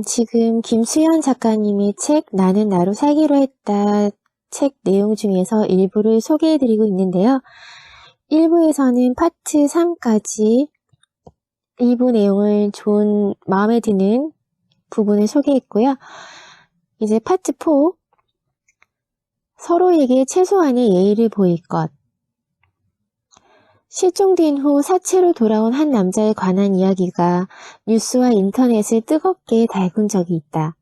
지금 김수현 작가님의 책 나는 나로 살기로 했다 책 내용 중에서 일부를 소개해드리고 있는데요. 1부에서는 파트 3까지 일부 내용을 마음에 드는 부분을 소개했고요. 이제 파트 4 서로에게 최소한의 예의를 보일 것. 실종된 후 사체로 돌아온 한 남자에 관한 이야기가 뉴스와 인터넷을 뜨겁게 달군 적이 있다.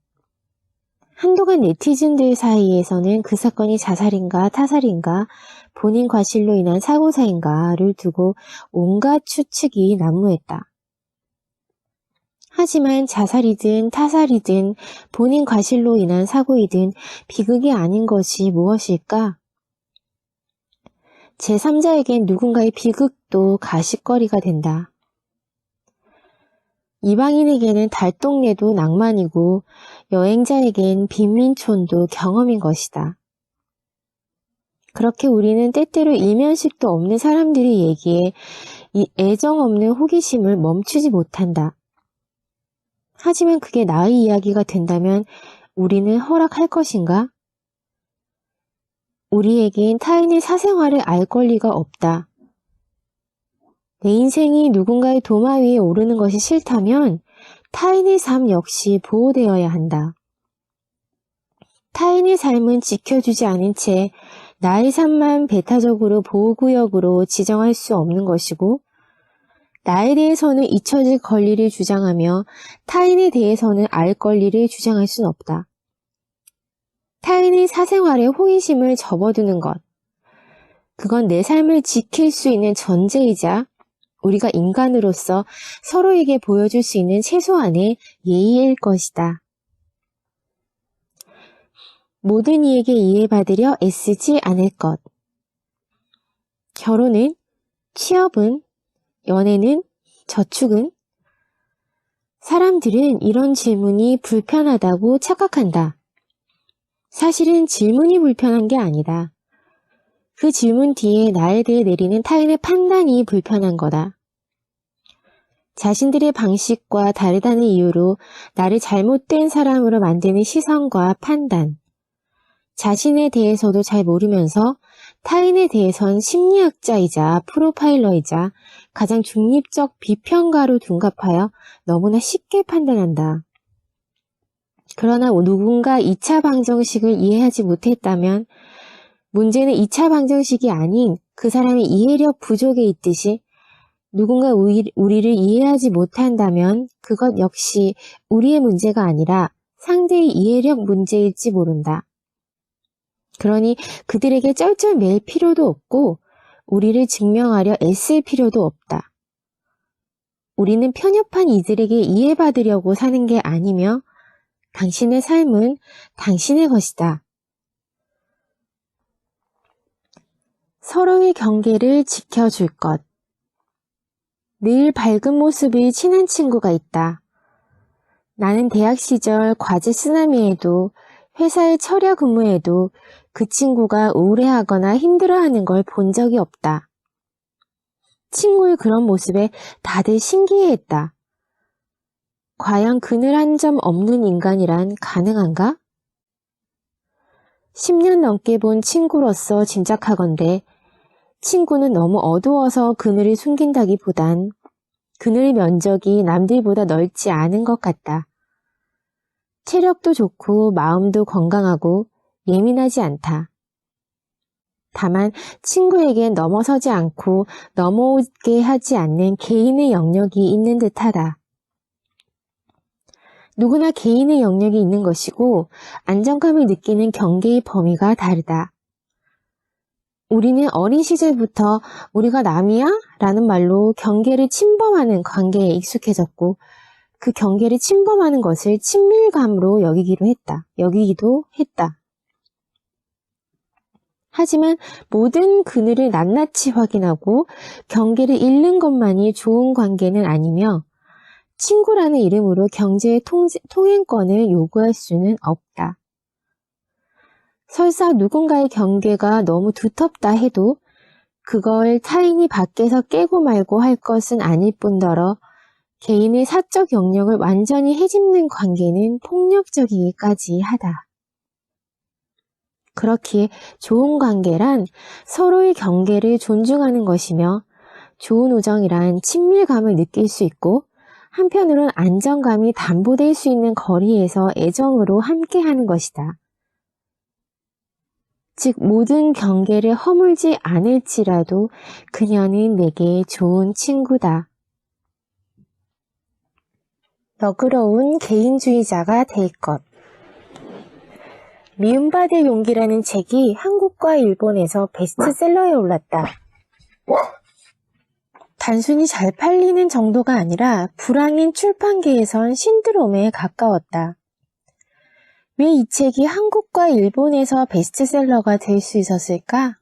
한동안 네티즌들 사이에서는 그 사건이 자살인가 타살인가 본인 과실로 인한 사고사인가를 두고 온갖 추측이 난무했다. 하지만 자살이든 타살이든 본인 과실로 인한 사고이든 비극이 아닌 것이 무엇일까? 제3자에겐 누군가의 비극도 가십거리가 된다. 이방인에게는 달동네도 낭만이고 여행자에겐 빈민촌도 경험인 것이다. 그렇게 우리는 때때로 일면식도 없는 사람들의 얘기에 이 애정 없는 호기심을 멈추지 못한다. 하지만 그게 나의 이야기가 된다면 우리는 허락할 것인가? 우리에겐 타인의 사생활을 알 권리가 없다. 내 인생이 누군가의 도마 위에 오르는 것이 싫다면 타인의 삶 역시 보호되어야 한다. 타인의 삶은 지켜주지 않은 채 나의 삶만 배타적으로 보호구역으로 지정할 수 없는 것이고 나에 대해서는 잊혀질 권리를 주장하며 타인에 대해서는 알 권리를 주장할 수는 없다. 타인의 사생활에 호기심을 접어두는 것. 그건 내 삶을 지킬 수 있는 전제이자 우리가 인간으로서 서로에게 보여줄 수 있는 최소한의 예의일 것이다. 모든 이에게 이해받으려 애쓰지 않을 것. 결혼은, 취업은, 연애는, 저축은? 사람들은 이런 질문이 불편하다고 착각한다. 사실은 질문이 불편한 게 아니다. 그 질문 뒤에 나에 대해 내리는 타인의 판단이 불편한 거다. 자신들의 방식과 다르다는 이유로 나를 잘못된 사람으로 만드는 시선과 판단. 자신에 대해서도 잘 모르면서 타인에 대해선 심리학자이자 프로파일러이자 가장 중립적 비평가로 둔갑하여 너무나 쉽게 판단한다. 그러나 누군가 2차 방정식을 이해하지 못했다면 문제는 2차 방정식이 아닌 그 사람의 이해력 부족에 있듯이 누군가 우리를 이해하지 못한다면 그것 역시 우리의 문제가 아니라 상대의 이해력 문제일지 모른다. 그러니 그들에게 쩔쩔맬 필요도 없고 우리를 증명하려 애쓸 필요도 없다. 우리는 편협한 이들에게 이해받으려고 사는 게 아니며 당신의 삶은 당신의 것이다. 서로의 경계를 지켜줄 것. 늘 밝은 모습의 친한 친구가 있다. 나는 대학 시절 과제 쓰나미에도 회사의 철야 근무에도 그 친구가 우울해하거나 힘들어하는 걸 본 적이 없다. 친구의 그런 모습에 다들 신기해했다. 과연 그늘 한 점 없는 인간이란 가능한가? 10년 넘게 본 친구로서 짐작하건대 친구는 너무 어두워서 그늘을 숨긴다기보단 그늘의 면적이 남들보다 넓지 않은 것 같다. 체력도 좋고 마음도 건강하고 예민하지 않다. 다만 친구에겐 넘어서지 않고 넘어오게 하지 않는 개인의 영역이 있는 듯하다. 누구나 개인의 영역이 있는 것이고 안정감을 느끼는 경계의 범위가 다르다. 우리는 어린 시절부터 우리가 남이야? 라는 말로 경계를 침범하는 관계에 익숙해졌고 그 경계를 침범하는 것을 친밀감으로 여기기도 했다. 하지만 모든 그늘을 낱낱이 확인하고 경계를 잃는 것만이 좋은 관계는 아니며 친구라는 이름으로 경제의 통행권을 요구할 수는 없다. 설사 누군가의 경계가 너무 두텁다 해도 그걸 타인이 밖에서 깨고 말고 할 것은 아닐 뿐더러 개인의 사적 영역을 완전히 헤집는 관계는 폭력적이기까지 하다. 그렇기에 좋은 관계란 서로의 경계를 존중하는 것이며 좋은 우정이란 친밀감을 느낄 수 있고 한편으론 안정감이 담보될 수 있는 거리에서 애정으로 함께하는 것이다. 즉 모든 경계를 허물지 않을지라도 그녀는 내게 좋은 친구다. 너그러운 개인주의자가 될 것. 미움받을 용기라는 책이 한국과 일본에서 베스트셀러에 올랐다. 단순히 잘 팔리는 정도가 아니라 불황인 출판계에선 신드롬에 가까웠다. 왜 이 책이 한국과 일본에서 베스트셀러가 될 수 있었을까?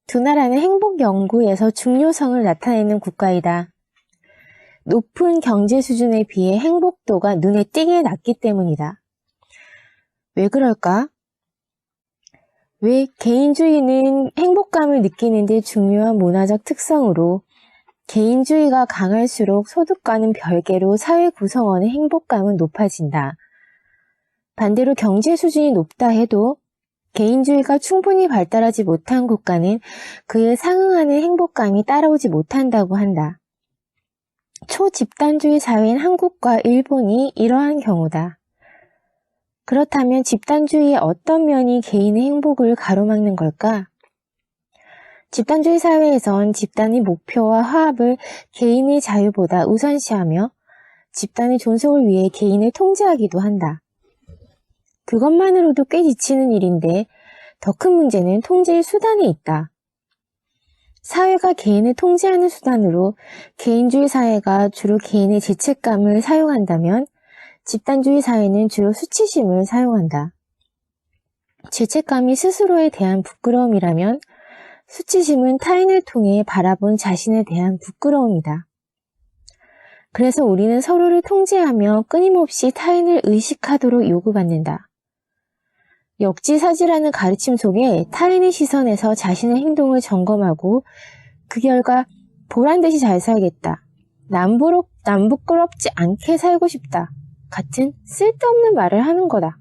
두 나라는 행복 연구에서 중요성을 나타내는 국가이다. 높은 경제 수준에 비해 행복도가 눈에 띄게 낮기 때문이다. 왜 그럴까? 왜 개인주의는 행복감을 느끼는 데 중요한 문화적 특성으로 개인주의가 강할수록 소득과는 별개로 사회 구성원의 행복감은 높아진다. 반대로 경제 수준이 높다 해도 개인주의가 충분히 발달하지 못한 국가는 그에 상응하는 행복감이 따라오지 못한다고 한다. 초집단주의 사회인 한국과 일본이 이러한 경우다. 그렇다면 집단주의의 어떤 면이 개인의 행복을 가로막는 걸까? 집단주의 사회에선 집단의 목표와 화합을 개인의 자유보다 우선시하며 집단의 존속을 위해 개인을 통제하기도 한다. 그것만으로도 꽤 지치는 일인데 더 큰 문제는 통제의 수단에 있다. 사회가 개인을 통제하는 수단으로 개인주의 사회가 주로 개인의 죄책감을 사용한다면 집단주의 사회는 주로 수치심을 사용한다. 죄책감이 스스로에 대한 부끄러움이라면 수치심은 타인을 통해 바라본 자신에 대한 부끄러움이다. 그래서 우리는 서로를 통제하며 끊임없이 타인을 의식하도록 요구받는다. 역지사지라는 가르침 속에 타인의 시선에서 자신의 행동을 점검하고 그 결과 보란듯이 잘 살겠다. 남 부끄럽지 않게 살고 싶다. 같은 쓸데없는 말을 하는 거다.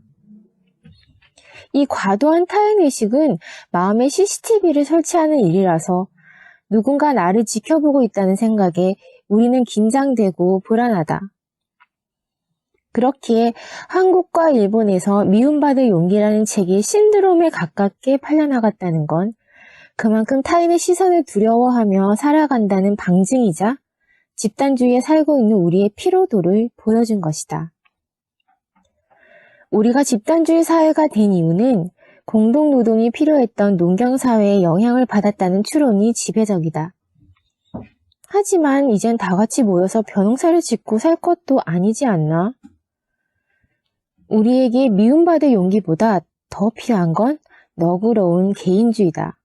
이 과도한 타인의식은 마음에 CCTV를 설치하는 일이라서 누군가 나를 지켜보고 있다는 생각에 우리는 긴장되고 불안하다. 그렇기에 한국과 일본에서 미움받을 용기라는 책이 신드롬에 가깝게 팔려나갔다는 건 그만큼 타인의 시선을 두려워하며 살아간다는 방증이자 집단주의에 살고 있는 우리의 피로도를 보여준 것이다. 우리가 집단주의 사회가 된 이유는 공동노동이 필요했던 농경사회의 영향을 받았다는 추론이 지배적이다. 하지만 이젠 다 같이 모여서 벼농사를 짓고 살 것도 아니지 않나? 우리에게 미움받을 용기보다 더 필요한 건 너그러운 개인주의다.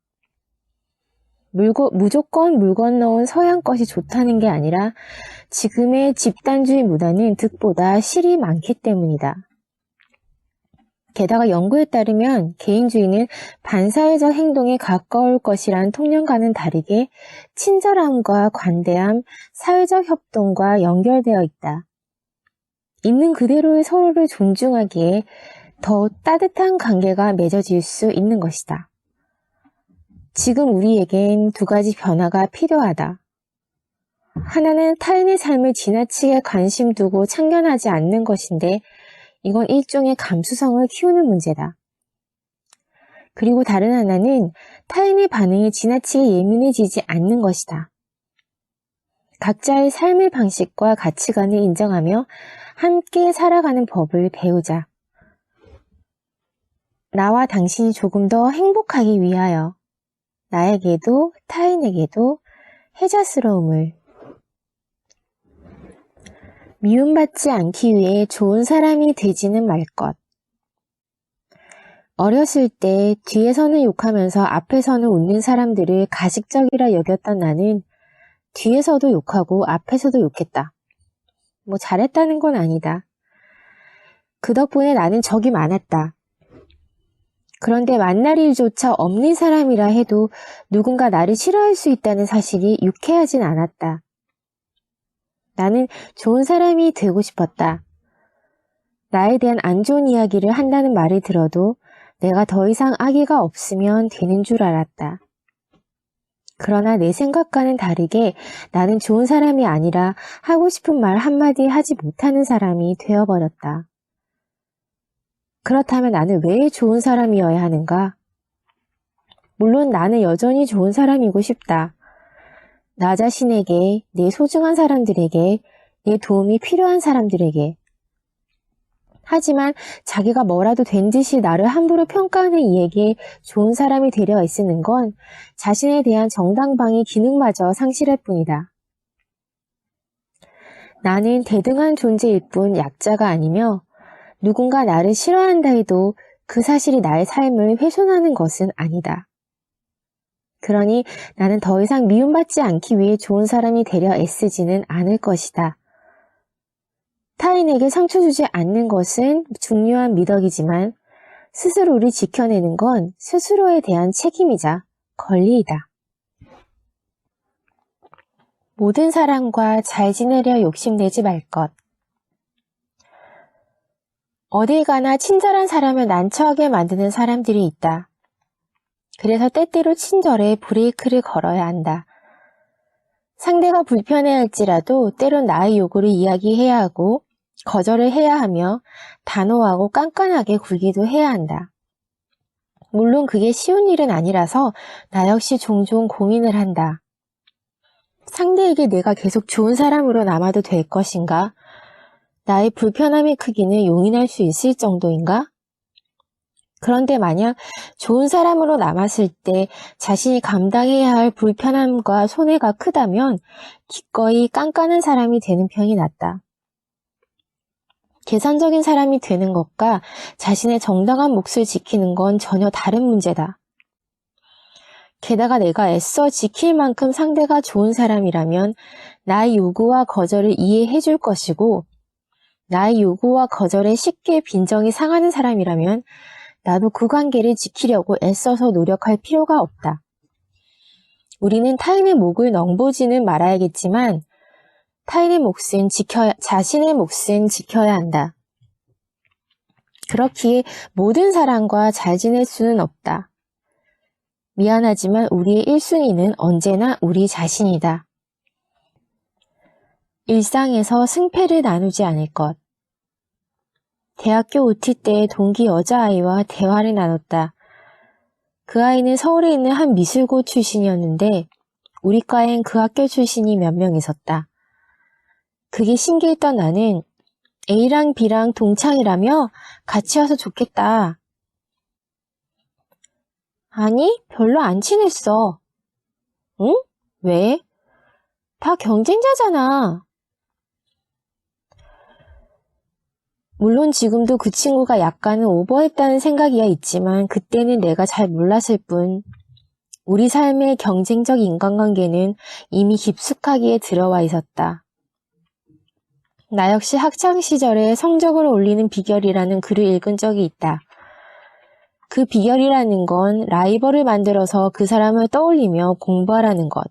무조건 물 건너온 서양 것이 좋다는 게 아니라 지금의 집단주의 문화는 득보다 실이 많기 때문이다. 게다가 연구에 따르면 개인주의는 반사회적 행동에 가까울 것이란 통념과는 다르게 친절함과 관대함, 사회적 협동과 연결되어 있다. 있는 그대로의 서로를 존중하기에 더 따뜻한 관계가 맺어질 수 있는 것이다. 지금 우리에겐 두 가지 변화가 필요하다. 하나는 타인의 삶을 지나치게 관심 두고 참견하지 않는 것인데 이건 일종의 감수성을 키우는 문제다. 그리고 다른 하나는 타인의 반응에 지나치게 예민해지지 않는 것이다. 각자의 삶의 방식과 가치관을 인정하며 함께 살아가는 법을 배우자. 나와 당신이 조금 더 행복하기 위하여 나에게도 타인에게도 혜자스러움을. 미움받지 않기 위해 좋은 사람이 되지는 말 것. 어렸을 때 뒤에서는 욕하면서 앞에서는 웃는 사람들을 가식적이라 여겼던 나는 뒤에서도 욕하고 앞에서도 욕했다. 뭐 잘했다는 건 아니다. 그 덕분에 나는 적이 많았다. 그런데 만날 일조차 없는 사람이라 해도 누군가 나를 싫어할 수 있다는 사실이 유쾌하진 않았다. 나는 좋은 사람이 되고 싶었다. 나에 대한 안 좋은 이야기를 한다는 말을 들어도 내가 더 이상 악의가 없으면 되는 줄 알았다. 그러나 내 생각과는 다르게 나는 좋은 사람이 아니라 하고 싶은 말 한마디 하지 못하는 사람이 되어버렸다. 그렇다면 나는 왜 좋은 사람이어야 하는가? 물론 나는 여전히 좋은 사람이고 싶다. 나 자신에게, 내 소중한 사람들에게, 내 도움이 필요한 사람들에게. 하지만 자기가 뭐라도 된 듯이 나를 함부로 평가하는 이에게 좋은 사람이 되려 애쓰는 건 자신에 대한 정당방위 기능마저 상실할 뿐이다. 나는 대등한 존재일 뿐 약자가 아니며 누군가 나를 싫어한다 해도 그 사실이 나의 삶을 훼손하는 것은 아니다. 그러니 나는 더 이상 미움받지 않기 위해 좋은 사람이 되려 애쓰지는 않을 것이다. 타인에게 상처 주지 않는 것은 중요한 미덕이지만 스스로를 지켜내는 건 스스로에 대한 책임이자 권리이다. 모든 사람과 잘 지내려 욕심내지 말 것. 어딜 가나 친절한 사람을 난처하게 만드는 사람들이 있다. 그래서 때때로 친절에 브레이크를 걸어야 한다. 상대가 불편해할지라도 때론 나의 요구를 이야기해야 하고 거절을 해야 하며 단호하고 깐깐하게 굴기도 해야 한다. 물론 그게 쉬운 일은 아니라서 나 역시 종종 고민을 한다. 상대에게 내가 계속 좋은 사람으로 남아도 될 것인가? 나의 불편함의 크기는 용인할 수 있을 정도인가? 그런데 만약 좋은 사람으로 남았을 때 자신이 감당해야 할 불편함과 손해가 크다면 기꺼이 깐깐한 사람이 되는 편이 낫다. 계산적인 사람이 되는 것과 자신의 정당한 몫을 지키는 건 전혀 다른 문제다. 게다가 내가 애써 지킬 만큼 상대가 좋은 사람이라면 나의 요구와 거절을 이해해 줄 것이고 나의 요구와 거절에 쉽게 빈정이 상하는 사람이라면 나도 그 관계를 지키려고 애써서 노력할 필요가 없다. 우리는 타인의 목을 넘보지는 말아야겠지만 자신의 몫은 지켜야 한다. 그렇기에 모든 사람과 잘 지낼 수는 없다. 미안하지만 우리의 1순위는 언제나 우리 자신이다. 일상에서 승패를 나누지 않을 것. 대학교 OT 때 동기 여자아이와 대화를 나눴다. 그 아이는 서울에 있는 한 미술고 출신이었는데 우리 과엔 그 학교 출신이 몇 명 있었다. 그게 신기했던 나는 A랑 B랑 동창이라며 같이 와서 좋겠다. 아니, 별로 안 친했어. 응? 왜? 다 경쟁자잖아. 물론 지금도 그 친구가 약간은 오버했다는 생각이야 있지만 그때는 내가 잘 몰랐을 뿐 우리 삶의 경쟁적 인간관계는 이미 깊숙하게 들어와 있었다. 나 역시 학창시절에 성적을 올리는 비결이라는 글을 읽은 적이 있다. 그 비결이라는 건 라이벌을 만들어서 그 사람을 떠올리며 공부하라는 것.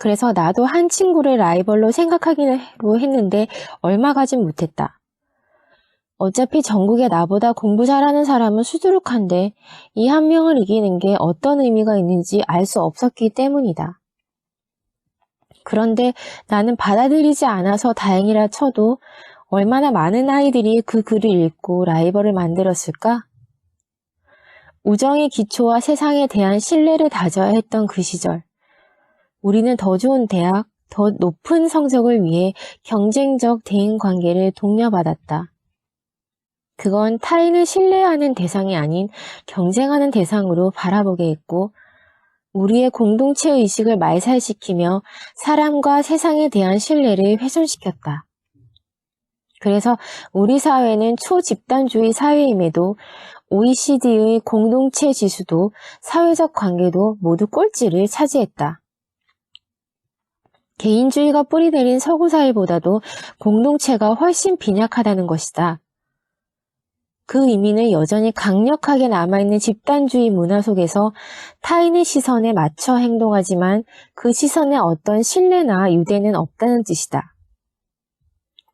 그래서 나도 한 친구를 라이벌로 생각하기로 했는데 얼마 가진 못했다. 어차피 전국에 나보다 공부 잘하는 사람은 수두룩한데 이 한 명을 이기는 게 어떤 의미가 있는지 알 수 없었기 때문이다. 그런데 나는 받아들이지 않아서 다행이라 쳐도 얼마나 많은 아이들이 그 글을 읽고 라이벌을 만들었을까? 우정의 기초와 세상에 대한 신뢰를 다져야 했던 그 시절. 우리는 더 좋은 대학, 더 높은 성적을 위해 경쟁적 대인관계를 독려받았다. 그건 타인을 신뢰하는 대상이 아닌 경쟁하는 대상으로 바라보게 했고 우리의 공동체 의식을 말살시키며 사람과 세상에 대한 신뢰를 훼손시켰다. 그래서 우리 사회는 초집단주의 사회임에도 OECD의 공동체 지수도 사회적 관계도 모두 꼴찌를 차지했다. 개인주의가 뿌리내린 서구 사회보다도 공동체가 훨씬 빈약하다는 것이다. 그 의미는 여전히 강력하게 남아있는 집단주의 문화 속에서 타인의 시선에 맞춰 행동하지만 그 시선에 어떤 신뢰나 유대는 없다는 뜻이다.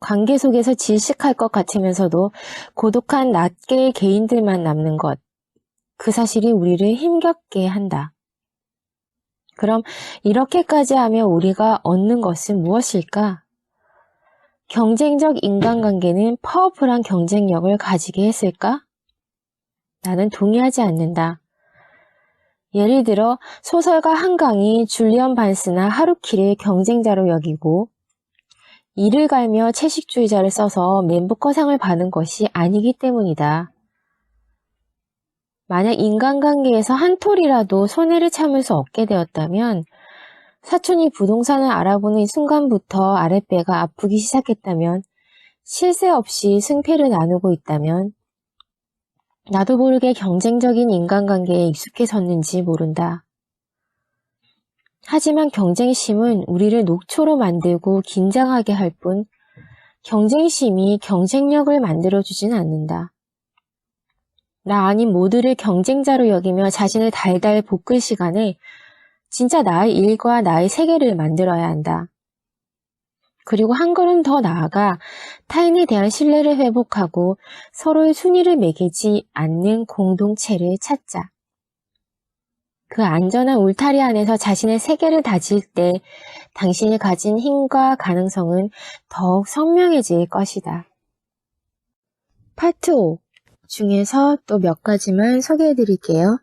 관계 속에서 질식할 것 같으면서도 고독한 낱개의 개인들만 남는 것. 그 사실이 우리를 힘겹게 한다. 그럼 이렇게까지 하며 우리가 얻는 것은 무엇일까? 경쟁적 인간관계는 파워풀한 경쟁력을 가지게 했을까? 나는 동의하지 않는다. 예를 들어 소설가 한강이 줄리언 반스나 하루키를 경쟁자로 여기고 이를 갈며 채식주의자를 써서 맨부커상을 받은 것이 아니기 때문이다. 만약 인간관계에서 한 톨이라도 손해를 참을 수 없게 되었다면, 사촌이 부동산을 알아보는 순간부터 아랫배가 아프기 시작했다면, 쉴 새 없이 승패를 나누고 있다면, 나도 모르게 경쟁적인 인간관계에 익숙해졌는지 모른다. 하지만 경쟁심은 우리를 녹초로 만들고 긴장하게 할 뿐, 경쟁심이 경쟁력을 만들어주진 않는다. 나 아닌 모두를 경쟁자로 여기며 자신을 달달 볶을 시간에 진짜 나의 일과 나의 세계를 만들어야 한다. 그리고 한 걸음 더 나아가 타인에 대한 신뢰를 회복하고 서로의 순위를 매기지 않는 공동체를 찾자. 그 안전한 울타리 안에서 자신의 세계를 다질 때 당신이 가진 힘과 가능성은 더욱 선명해질 것이다. 파트 5 중에서 또 몇 가지만 소개해 드릴게요.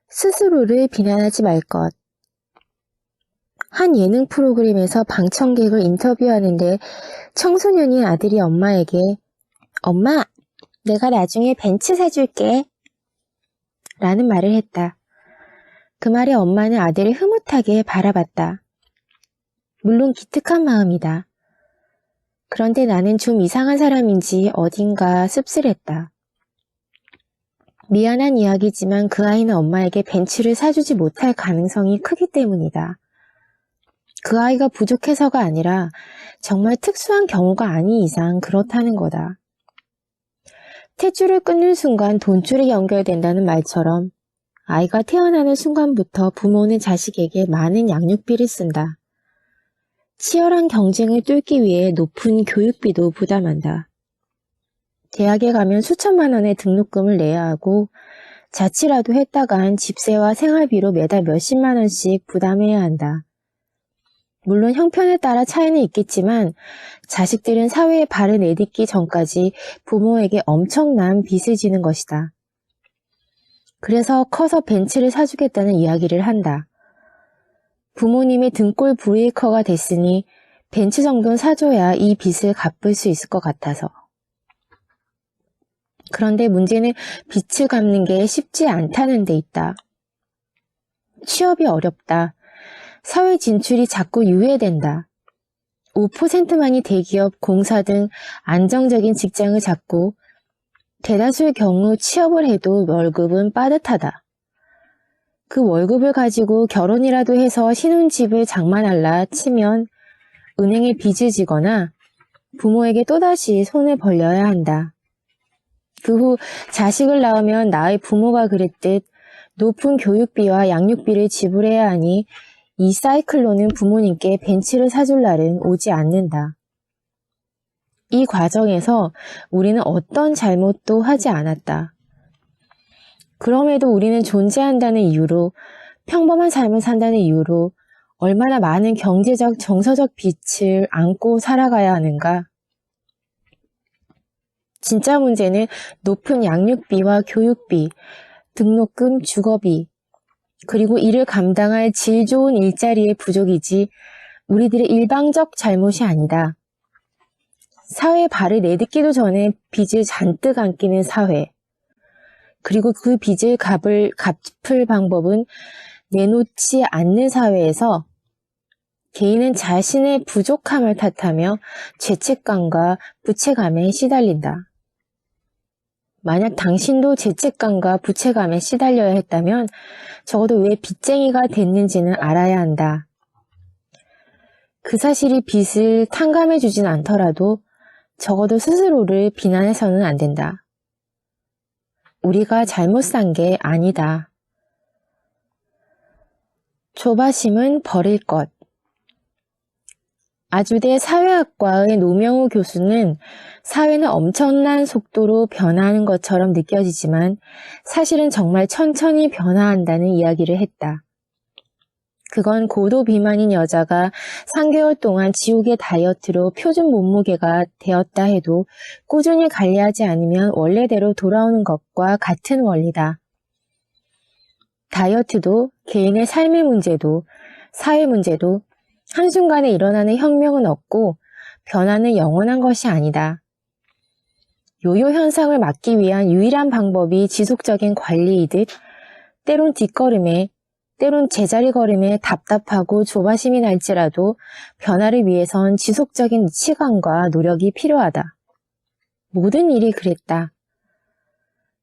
스스로를 비난하지 말 것. 한 예능 프로그램에서 방청객을 인터뷰하는데 청소년인 아들이 엄마에게 엄마, 내가 나중에 벤츠 사줄게 라는 말을 했다. 그 말에 엄마는 아들을 흐뭇하게 바라봤다. 물론 기특한 마음이다. 그런데 나는 좀 이상한 사람인지 어딘가 씁쓸했다. 미안한 이야기지만 그 아이는 엄마에게 벤츠를 사주지 못할 가능성이 크기 때문이다. 그 아이가 부족해서가 아니라 정말 특수한 경우가 아닌 이상 그렇다는 거다. 탯줄을 끊는 순간 돈줄이 연결된다는 말처럼 아이가 태어나는 순간부터 부모는 자식에게 많은 양육비를 쓴다. 치열한 경쟁을 뚫기 위해 높은 교육비도 부담한다. 대학에 가면 수천만 원의 등록금을 내야 하고 자취라도 했다간 집세와 생활비로 매달 몇십만 원씩 부담해야 한다. 물론 형편에 따라 차이는 있겠지만 자식들은 사회에 발을 내딛기 전까지 부모에게 엄청난 빚을 지는 것이다. 그래서 커서 벤츠를 사주겠다는 이야기를 한다. 부모님의 등골 브레이커가 됐으니 벤츠 정도는 사줘야 이 빚을 갚을 수 있을 것 같아서. 그런데 문제는 빚을 갚는 게 쉽지 않다는 데 있다. 취업이 어렵다. 사회 진출이 자꾸 유예된다. 5%만이 대기업, 공사 등 안정적인 직장을 잡고 대다수의 경우 취업을 해도 월급은 빠듯하다. 그 월급을 가지고 결혼이라도 해서 신혼집을 장만할라 치면 은행에 빚을 지거나 부모에게 또다시 손을 벌려야 한다. 그 후 자식을 낳으면 나의 부모가 그랬듯 높은 교육비와 양육비를 지불해야 하니 이 사이클로는 부모님께 벤츠를 사줄 날은 오지 않는다. 이 과정에서 우리는 어떤 잘못도 하지 않았다. 그럼에도 우리는 존재한다는 이유로, 평범한 삶을 산다는 이유로 얼마나 많은 경제적, 정서적 빚을 안고 살아가야 하는가? 진짜 문제는 높은 양육비와 교육비, 등록금, 주거비, 그리고 이를 감당할 질 좋은 일자리의 부족이지 우리들의 일방적 잘못이 아니다. 사회에 발을 내딛기도 전에 빚을 잔뜩 안기는 사회, 그리고 그 빚을 갚을 방법은 내놓지 않는 사회에서 개인은 자신의 부족함을 탓하며 죄책감과 부채감에 시달린다. 만약 당신도 죄책감과 부채감에 시달려야 했다면 적어도 왜 빚쟁이가 됐는지는 알아야 한다. 그 사실이 빚을 탕감해주진 않더라도 적어도 스스로를 비난해서는 안 된다. 우리가 잘못 산 게 아니다. 조바심은 버릴 것. 아주대 사회학과의 노명우 교수는 사회는 엄청난 속도로 변화하는 것처럼 느껴지지만 사실은 정말 천천히 변화한다는 이야기를 했다. 그건 고도 비만인 여자가 3개월 동안 지옥의 다이어트로 표준 몸무게가 되었다 해도 꾸준히 관리하지 않으면 원래대로 돌아오는 것과 같은 원리다. 다이어트도 개인의 삶의 문제도 사회 문제도 한순간에 일어나는 혁명은 없고 변화는 영원한 것이 아니다. 요요 현상을 막기 위한 유일한 방법이 지속적인 관리이듯 때론 뒷걸음에 때론 제자리 걸음에 답답하고 조바심이 날지라도 변화를 위해선 지속적인 시간과 노력이 필요하다. 모든 일이 그랬다.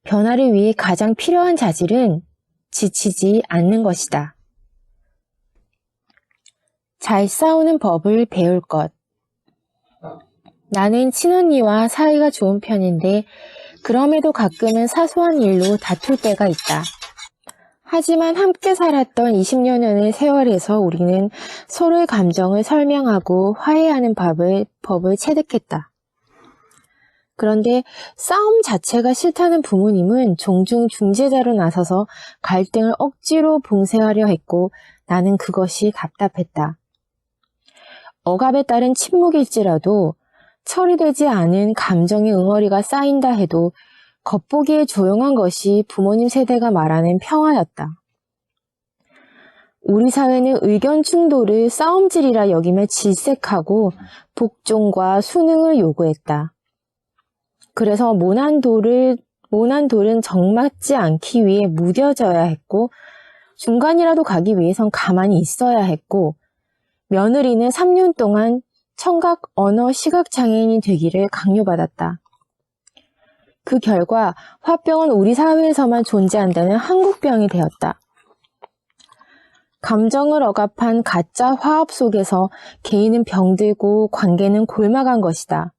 변화를 위해 가장 필요한 자질은 지치지 않는 것이다. 잘 싸우는 법을 배울 것. 나는 친언니와 사이가 좋은 편인데 그럼에도 가끔은 사소한 일로 다툴 때가 있다. 하지만 함께 살았던 20여년의 세월에서 우리는 서로의 감정을 설명하고 화해하는 법을 체득했다. 그런데 싸움 자체가 싫다는 부모님은 종종 중재자로 나서서 갈등을 억지로 봉쇄하려 했고 나는 그것이 답답했다. 억압에 따른 침묵일지라도 처리되지 않은 감정의 응어리가 쌓인다 해도 겉보기에 조용한 것이 부모님 세대가 말하는 평화였다. 우리 사회는 의견 충돌을 싸움질이라 여기며 질색하고 복종과 순응을 요구했다. 그래서 모난 돌은 정맞지 않기 위해 무뎌져야 했고 중간이라도 가기 위해선 가만히 있어야 했고 며느리는 3년 동안 청각, 언어, 시각 장애인이 되기를 강요받았다. 그 결과 화병은 우리 사회에서만 존재한다는 한국병이 되었다. 감정을 억압한 가짜 화합 속에서 개인은 병들고 관계는 골마간 것이다.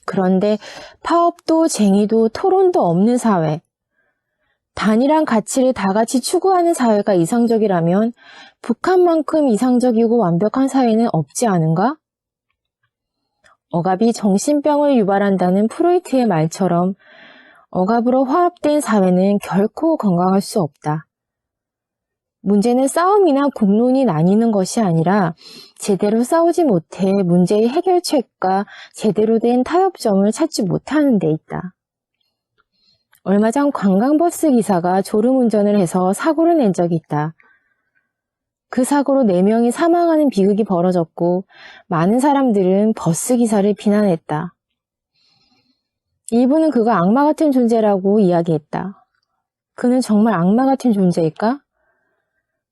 그런데 파업도 쟁의도 토론도 없는 사회, 단일한 가치를 다 같이 추구하는 사회가 이상적이라면 북한만큼 이상적이고 완벽한 사회는 없지 않은가? 억압이 정신병을 유발한다는 프로이트의 말처럼 억압으로 화합된 사회는 결코 건강할 수 없다. 문제는 싸움이나 공론이 나뉘는 것이 아니라 제대로 싸우지 못해 문제의 해결책과 제대로 된 타협점을 찾지 못하는 데 있다. 얼마 전 관광버스 기사가 졸음운전을 해서 사고를 낸 적이 있다. 그 사고로 4명이 사망하는 비극이 벌어졌고 많은 사람들은 버스 기사를 비난했다. 일부는 그가 악마 같은 존재라고 이야기했다. 그는 정말 악마 같은 존재일까?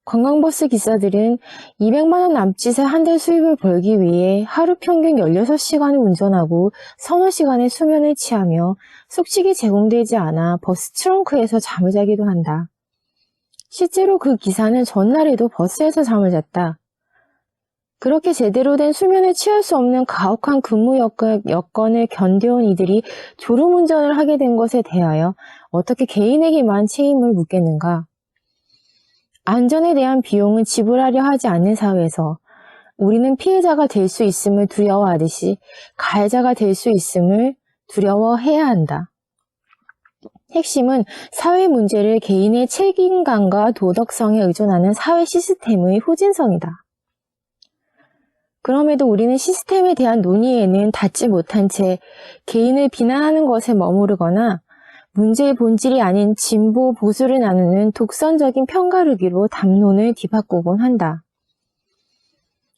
관광버스 기사들은 200만 원 남짓의 한 달 수입을 벌기 위해 하루 평균 16시간을 운전하고 서너 시간의 수면을 취하며 숙식이 제공되지 않아 버스 트렁크에서 잠을 자기도 한다. 실제로 그 기사는 전날에도 버스에서 잠을 잤다. 그렇게 제대로 된 수면을 취할 수 없는 가혹한 근무 여건을 견뎌온 이들이 졸음운전을 하게 된 것에 대하여 어떻게 개인에게만 책임을 묻겠는가? 안전에 대한 비용은 지불하려 하지 않는 사회에서 우리는 피해자가 될 수 있음을 두려워하듯이 가해자가 될 수 있음을 두려워해야 한다. 핵심은 사회 문제를 개인의 책임감과 도덕성에 의존하는 사회 시스템의 후진성이다. 그럼에도 우리는 시스템에 대한 논의에는 닿지 못한 채 개인을 비난하는 것에 머무르거나 문제의 본질이 아닌 진보, 보수를 나누는 독선적인 편가르기로 담론을 뒤바꾸곤 한다.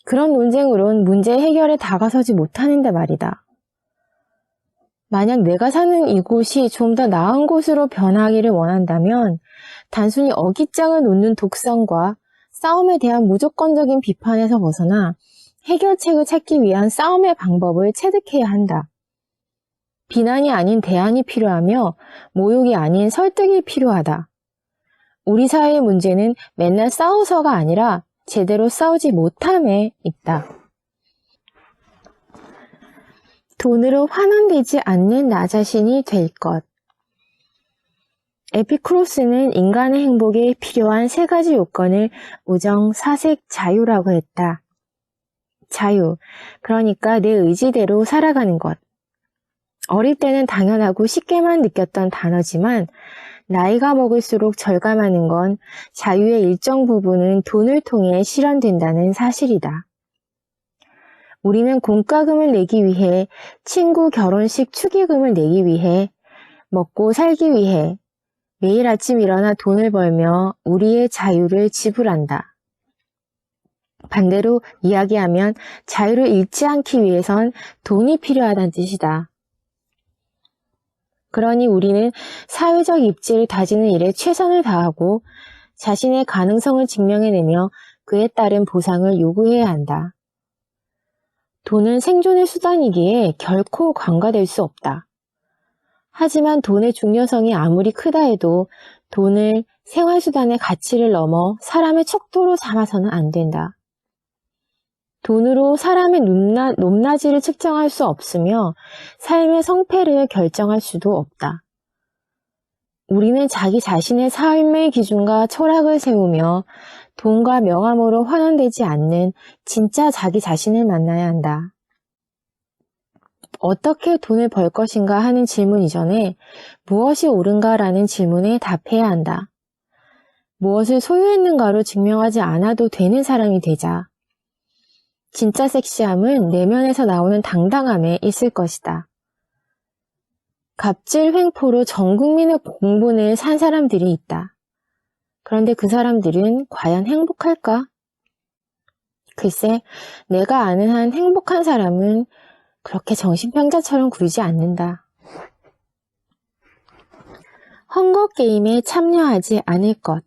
그런 논쟁으론 문제 해결에 다가서지 못하는데 말이다. 만약 내가 사는 이곳이 좀 더 나은 곳으로 변하기를 원한다면 단순히 어깃장을 놓는 독선과 싸움에 대한 무조건적인 비판에서 벗어나 해결책을 찾기 위한 싸움의 방법을 체득해야 한다. 비난이 아닌 대안이 필요하며 모욕이 아닌 설득이 필요하다. 우리 사회의 문제는 맨날 싸워서가 아니라 제대로 싸우지 못함에 있다. 돈으로 환원되지 않는 나 자신이 될 것. 에피쿠로스는 인간의 행복에 필요한 세 가지 요건을 우정, 사색, 자유라고 했다. 자유, 그러니까 내 의지대로 살아가는 것. 어릴 때는 당연하고 쉽게만 느꼈던 단어지만 나이가 먹을수록 절감하는 건 자유의 일정 부분은 돈을 통해 실현된다는 사실이다. 우리는 공과금을 내기 위해, 친구 결혼식 축의금을 내기 위해, 먹고 살기 위해 매일 아침 일어나 돈을 벌며 우리의 자유를 지불한다. 반대로 이야기하면 자유를 잃지 않기 위해선 돈이 필요하다는 뜻이다. 그러니 우리는 사회적 입지를 다지는 일에 최선을 다하고 자신의 가능성을 증명해내며 그에 따른 보상을 요구해야 한다. 돈은 생존의 수단이기에 결코 관가될 수 없다. 하지만 돈의 중요성이 아무리 크다 해도 돈을 생활수단의 가치를 넘어 사람의 척도로 삼아서는 안 된다. 돈으로 사람의 높낮이를 측정할 수 없으며 삶의 성패를 결정할 수도 없다. 우리는 자기 자신의 삶의 기준과 철학을 세우며 돈과 명함으로 환원되지 않는 진짜 자기 자신을 만나야 한다. 어떻게 돈을 벌 것인가 하는 질문 이전에 무엇이 옳은가라는 질문에 답해야 한다. 무엇을 소유했는가로 증명하지 않아도 되는 사람이 되자. 진짜 섹시함은 내면에서 나오는 당당함에 있을 것이다. 갑질 횡포로 전 국민의 공분을 산 사람들이 있다. 그런데 그 사람들은 과연 행복할까? 글쎄, 내가 아는 한 행복한 사람은 그렇게 정신병자처럼 굴지 않는다. 헝거게임에 참여하지 않을 것.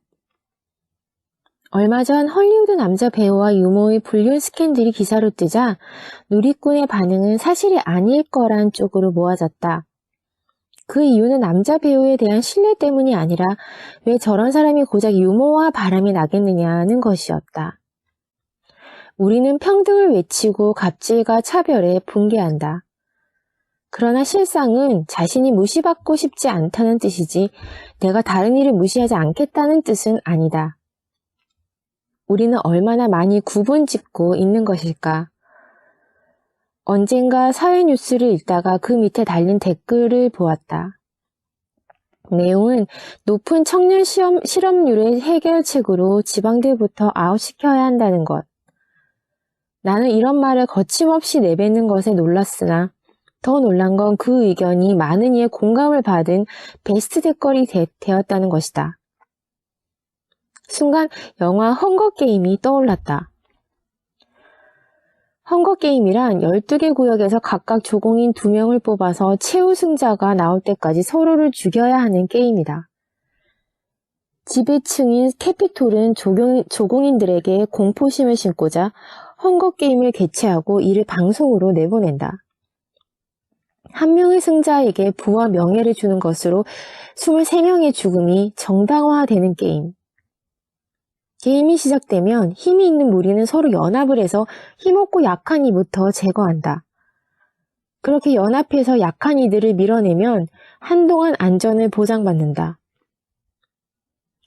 얼마 전 헐리우드 남자 배우와 유모의 불륜 스캔들이 기사로 뜨자 누리꾼의 반응은 사실이 아닐 거란 쪽으로 모아졌다. 그 이유는 남자 배우에 대한 신뢰 때문이 아니라 왜 저런 사람이 고작 유모와 바람이 나겠느냐는 것이었다. 우리는 평등을 외치고 갑질과 차별에 분개한다. 그러나 실상은 자신이 무시받고 싶지 않다는 뜻이지 내가 다른 이를 무시하지 않겠다는 뜻은 아니다. 우리는 얼마나 많이 구분짓고 있는 것일까? 언젠가 사회 뉴스를 읽다가 그 밑에 달린 댓글을 보았다. 내용은 높은 청년 실업률의 해결책으로 지방들부터 아웃시켜야 한다는 것. 나는 이런 말을 거침없이 내뱉는 것에 놀랐으나 더 놀란 건 그 의견이 많은 이의 공감을 받은 베스트 댓글이 되었다는 것이다. 순간 영화 헝거게임이 떠올랐다. 헝거게임이란 12개 구역에서 각각 조공인 2명을 뽑아서 최우승자가 나올 때까지 서로를 죽여야 하는 게임이다. 지배층인 캐피톨은 조공인들에게 공포심을 심고자 헝거게임을 개최하고 이를 방송으로 내보낸다. 한 명의 승자에게 부와 명예를 주는 것으로 23명의 죽음이 정당화되는 게임. 게임이 시작되면 힘이 있는 무리는 서로 연합을 해서 힘없고 약한 이부터 제거한다. 그렇게 연합해서 약한 이들을 밀어내면 한동안 안전을 보장받는다.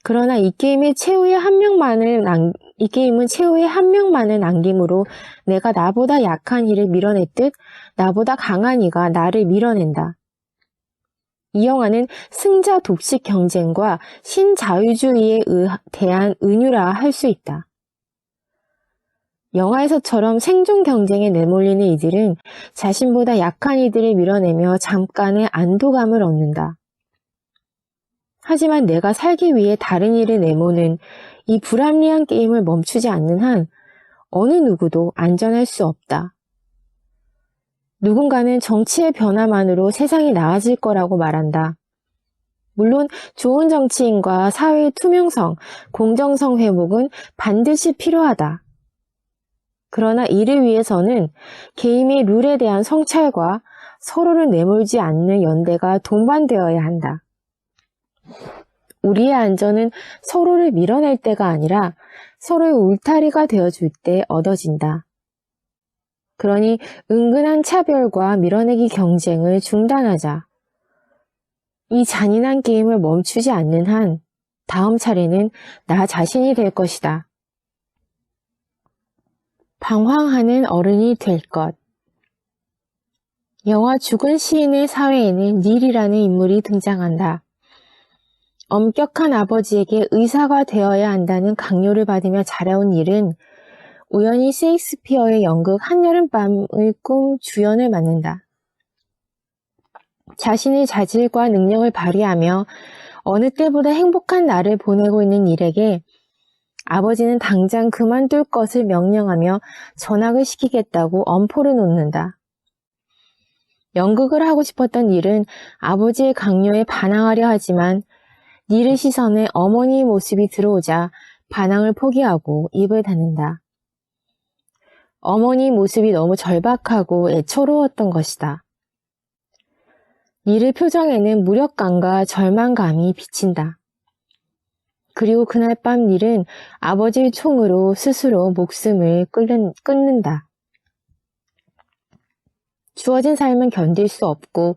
그러나 이 게임은 최후의 한 명만을 남김으로 내가 나보다 약한 이를 밀어냈듯 나보다 강한 이가 나를 밀어낸다. 이 영화는 승자 독식 경쟁과 신자유주의에 대한 은유라 할 수 있다. 영화에서처럼 생존 경쟁에 내몰리는 이들은 자신보다 약한 이들을 밀어내며 잠깐의 안도감을 얻는다. 하지만 내가 살기 위해 다른 이를 내모는 이 불합리한 게임을 멈추지 않는 한 어느 누구도 안전할 수 없다. 누군가는 정치의 변화만으로 세상이 나아질 거라고 말한다. 물론 좋은 정치인과 사회의 투명성, 공정성 회복은 반드시 필요하다. 그러나 이를 위해서는 게임의 룰에 대한 성찰과 서로를 내몰지 않는 연대가 동반되어야 한다. 우리의 안전은 서로를 밀어낼 때가 아니라 서로의 울타리가 되어줄 때 얻어진다. 그러니 은근한 차별과 밀어내기 경쟁을 중단하자. 이 잔인한 게임을 멈추지 않는 한 다음 차례는 나 자신이 될 것이다. 방황하는 어른이 될 것. 영화 죽은 시인의 사회에는 닐이라는 인물이 등장한다. 엄격한 아버지에게 의사가 되어야 한다는 강요를 받으며 자라온 닐은 우연히 셰익스피어의 연극 한여름밤의 꿈 주연을 맡는다. 자신의 자질과 능력을 발휘하며 어느 때보다 행복한 날을 보내고 있는 닐에게 아버지는 당장 그만둘 것을 명령하며 전학을 시키겠다고 엄포를 놓는다. 연극을 하고 싶었던 닐은 아버지의 강요에 반항하려 하지만 닐의 시선에 어머니의 모습이 들어오자 반항을 포기하고 입을 닫는다. 어머니의 모습이 너무 절박하고 애처로웠던 것이다. 닐의 표정에는 무력감과 절망감이 비친다. 그리고 그날 밤 닐은 아버지의 총으로 스스로 목숨을 끊는다. 주어진 삶은 견딜 수 없고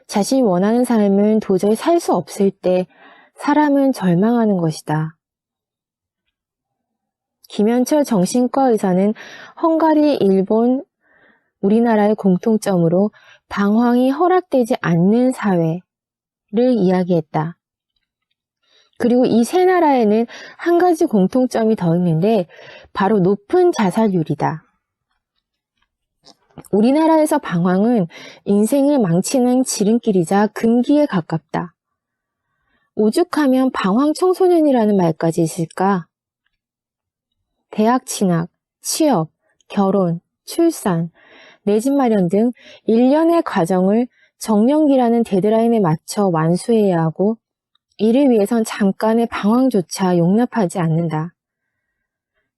자신이 원하는 삶은 도저히 살 수 없을 때 사람은 절망하는 것이다. 김현철 정신과 의사는 헝가리, 일본, 우리나라의 공통점으로 방황이 허락되지 않는 사회를 이야기했다. 그리고 이 세 나라에는 한 가지 공통점이 더 있는데 바로 높은 자살률이다. 우리나라에서 방황은 인생을 망치는 지름길이자 금기에 가깝다. 오죽하면 방황 청소년이라는 말까지 있을까? 대학 진학, 취업, 결혼, 출산, 내 집 마련 등 일련의 과정을 정년기라는 데드라인에 맞춰 완수해야 하고 이를 위해선 잠깐의 방황조차 용납하지 않는다.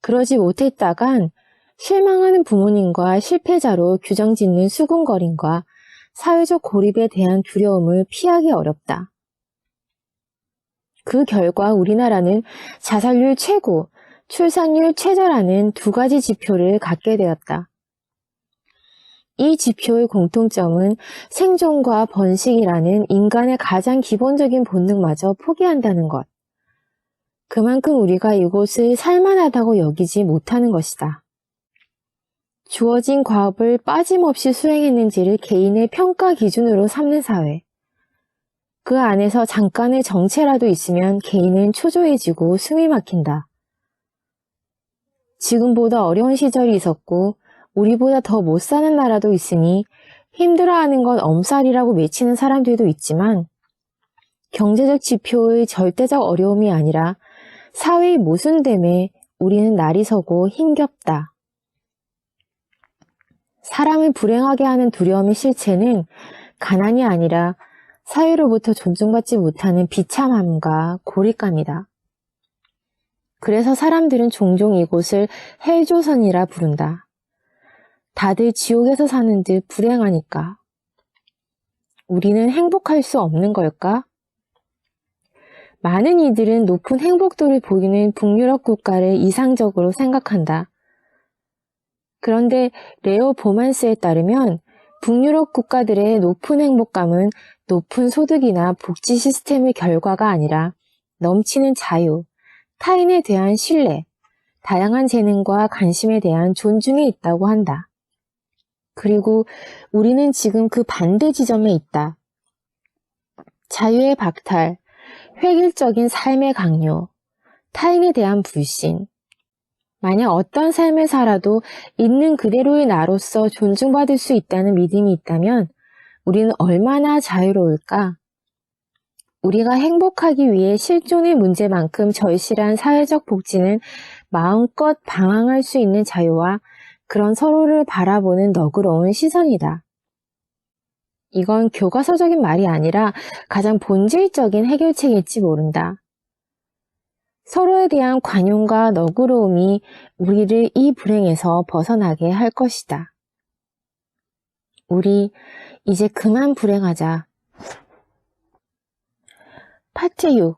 그러지 못했다간 실망하는 부모님과 실패자로 규정짓는 수군거림과 사회적 고립에 대한 두려움을 피하기 어렵다. 그 결과 우리나라는 자살률 최고, 출산율 최저라는 두 가지 지표를 갖게 되었다. 이 지표의 공통점은 생존과 번식이라는 인간의 가장 기본적인 본능마저 포기한다는 것. 그만큼 우리가 이곳을 살만하다고 여기지 못하는 것이다. 주어진 과업을 빠짐없이 수행했는지를 개인의 평가 기준으로 삼는 사회. 그 안에서 잠깐의 정체라도 있으면 개인은 초조해지고 숨이 막힌다. 지금보다 어려운 시절이 있었고 우리보다 더 못 사는 나라도 있으니 힘들어하는 건 엄살이라고 외치는 사람들도 있지만 경제적 지표의 절대적 어려움이 아니라 사회의 모순됨에 우리는 날이 서고 힘겹다. 사람을 불행하게 하는 두려움의 실체는 가난이 아니라 사회로부터 존중받지 못하는 비참함과 고립감이다. 그래서 사람들은 종종 이곳을 헬조선이라 부른다. 다들 지옥에서 사는 듯 불행하니까. 우리는 행복할 수 없는 걸까? 많은 이들은 높은 행복도를 보이는 북유럽 국가를 이상적으로 생각한다. 그런데 레오 보만스에 따르면 북유럽 국가들의 높은 행복감은 높은 소득이나 복지 시스템의 결과가 아니라 넘치는 자유, 타인에 대한 신뢰, 다양한 재능과 관심에 대한 존중에 있다고 한다. 그리고 우리는 지금 그 반대 지점에 있다. 자유의 박탈, 획일적인 삶의 강요, 타인에 대한 불신. 만약 어떤 삶을 살아도 있는 그대로의 나로서 존중받을 수 있다는 믿음이 있다면 우리는 얼마나 자유로울까? 우리가 행복하기 위해 실존의 문제만큼 절실한 사회적 복지는 마음껏 방황할 수 있는 자유와 그런 서로를 바라보는 너그러운 시선이다. 이건 교과서적인 말이 아니라 가장 본질적인 해결책일지 모른다. 서로에 대한 관용과 너그러움이 우리를 이 불행에서 벗어나게 할 것이다. 우리 이제 그만 불행하자. 파트 6.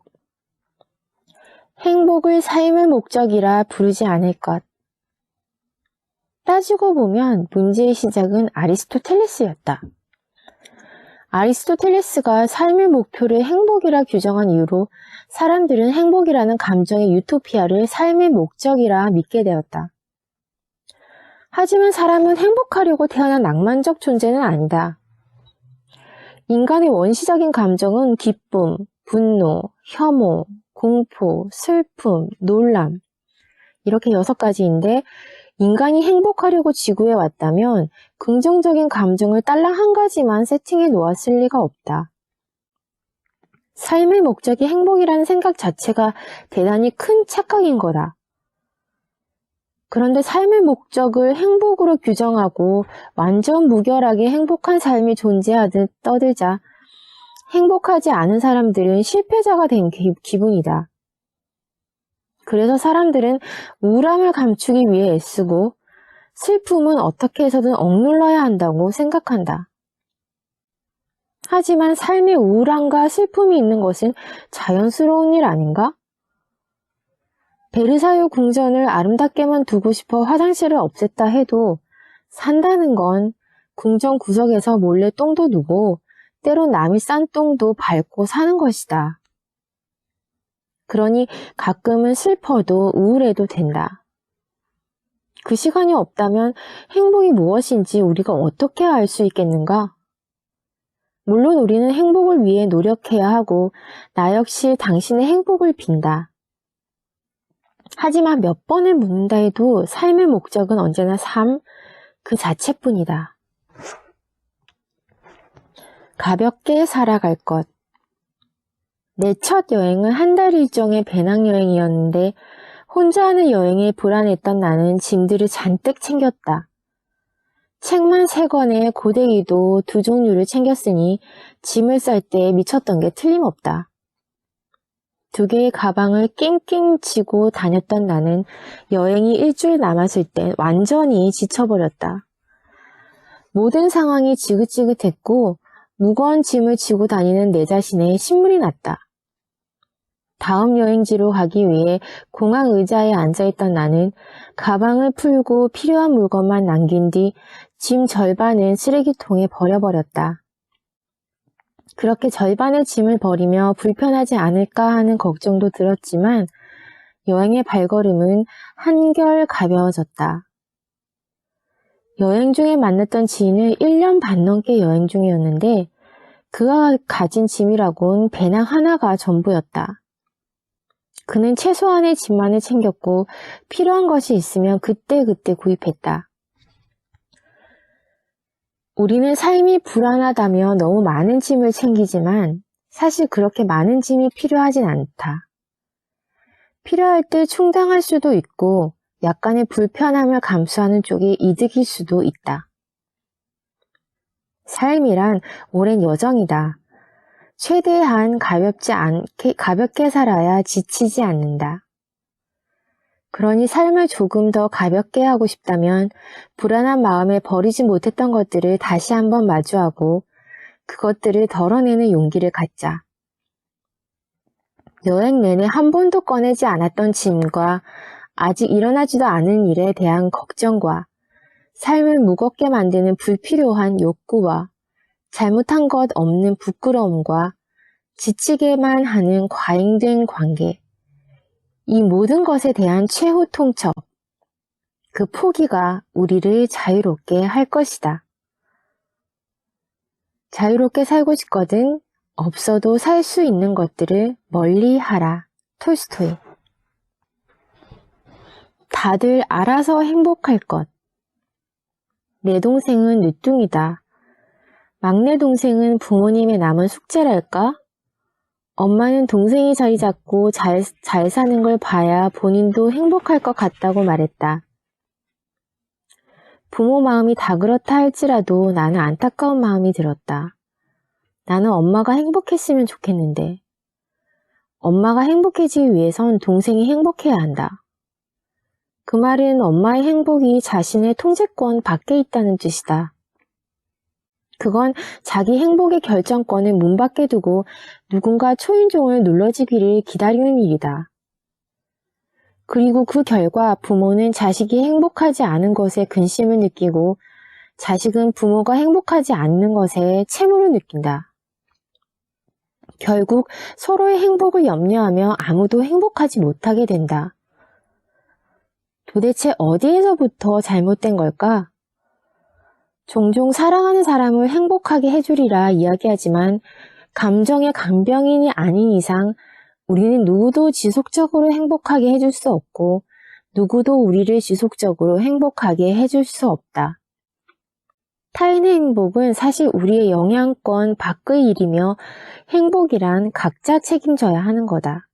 행복을 삶의 목적이라 부르지 않을 것. 따지고 보면 문제의 시작은 아리스토텔레스였다. 아리스토텔레스가 삶의 목표를 행복이라 규정한 이후로 사람들은 행복이라는 감정의 유토피아를 삶의 목적이라 믿게 되었다. 하지만 사람은 행복하려고 태어난 낭만적 존재는 아니다. 인간의 원시적인 감정은 기쁨, 분노, 혐오, 공포, 슬픔, 놀람 이렇게 6가지인데 인간이 행복하려고 지구에 왔다면 긍정적인 감정을 딸랑 한 가지만 세팅해 놓았을 리가 없다. 삶의 목적이 행복이라는 생각 자체가 대단히 큰 착각인 거다. 그런데 삶의 목적을 행복으로 규정하고 완전 무결하게 행복한 삶이 존재하듯 떠들자 행복하지 않은 사람들은 실패자가 된 기분이다. 그래서 사람들은 우울함을 감추기 위해 애쓰고 슬픔은 어떻게 해서든 억눌러야 한다고 생각한다. 하지만 삶에 우울함과 슬픔이 있는 것은 자연스러운 일 아닌가? 베르사유 궁전을 아름답게만 두고 싶어 화장실을 없앴다 해도 산다는 건 궁전 구석에서 몰래 똥도 누고 때론 남이 싼 똥도 밟고 사는 것이다. 그러니 가끔은 슬퍼도 우울해도 된다. 그 시간이 없다면 행복이 무엇인지 우리가 어떻게 알 수 있겠는가? 물론 우리는 행복을 위해 노력해야 하고 나 역시 당신의 행복을 빈다. 하지만 몇 번을 묻는다 해도 삶의 목적은 언제나 삶 그 자체뿐이다. 가볍게 살아갈 것. 내 첫 여행은 한 달 일정의 배낭여행이었는데 혼자 하는 여행에 불안했던 나는 짐들을 잔뜩 챙겼다. 책만 3권에 고데기도 2종류를 챙겼으니 짐을 쌀 때 미쳤던 게 틀림없다. 2개의 가방을 낑낑 쥐고 다녔던 나는 여행이 일주일 남았을 때 완전히 지쳐버렸다. 모든 상황이 지긋지긋했고 무거운 짐을 지고 다니는 내 자신에 신물이 났다. 다음 여행지로 가기 위해 공항 의자에 앉아있던 나는 가방을 풀고 필요한 물건만 남긴 뒤 짐 절반은 쓰레기통에 버려버렸다. 그렇게 절반의 짐을 버리며 불편하지 않을까 하는 걱정도 들었지만 여행의 발걸음은 한결 가벼워졌다. 여행 중에 만났던 지인은 1년 반 넘게 여행 중이었는데 그가 가진 짐이라곤 배낭 하나가 전부였다. 그는 최소한의 짐만을 챙겼고 필요한 것이 있으면 그때그때 구입했다. 우리는 삶이 불안하다며 너무 많은 짐을 챙기지만 사실 그렇게 많은 짐이 필요하진 않다. 필요할 때 충당할 수도 있고 약간의 불편함을 감수하는 쪽이 이득일 수도 있다. 삶이란 오랜 여정이다. 최대한 가볍게 살아야 지치지 않는다. 그러니 삶을 조금 더 가볍게 하고 싶다면 불안한 마음에 버리지 못했던 것들을 다시 한번 마주하고 그것들을 덜어내는 용기를 갖자. 여행 내내 한 번도 꺼내지 않았던 짐과 아직 일어나지도 않은 일에 대한 걱정과 삶을 무겁게 만드는 불필요한 욕구와 잘못한 것 없는 부끄러움과 지치게만 하는 과잉된 관계, 이 모든 것에 대한 최후 통첩, 그 포기가 우리를 자유롭게 할 것이다. 자유롭게 살고 싶거든 없어도 살 수 있는 것들을 멀리 하라. 톨스토이. 다들 알아서 행복할 것. 내 동생은 늦둥이다. 막내 동생은 부모님의 남은 숙제랄까? 엄마는 동생이 자리 잡고 잘 사는 걸 봐야 본인도 행복할 것 같다고 말했다. 부모 마음이 다 그렇다 할지라도 나는 안타까운 마음이 들었다. 나는 엄마가 행복했으면 좋겠는데. 엄마가 행복해지기 위해선 동생이 행복해야 한다. 그 말은 엄마의 행복이 자신의 통제권 밖에 있다는 뜻이다. 그건 자기 행복의 결정권을 문 밖에 두고 누군가 초인종을 눌러주기를 기다리는 일이다. 그리고 그 결과 부모는 자식이 행복하지 않은 것에 근심을 느끼고 자식은 부모가 행복하지 않는 것에 채무를 느낀다. 결국 서로의 행복을 염려하며 아무도 행복하지 못하게 된다. 도대체 어디에서부터 잘못된 걸까? 종종 사랑하는 사람을 행복하게 해주리라 이야기하지만 감정의 강병인이 아닌 이상 우리는 누구도 지속적으로 행복하게 해줄 수 없고 누구도 우리를 지속적으로 행복하게 해줄 수 없다. 타인의 행복은 사실 우리의 영향권 밖의 일이며 행복이란 각자 책임져야 하는 거다.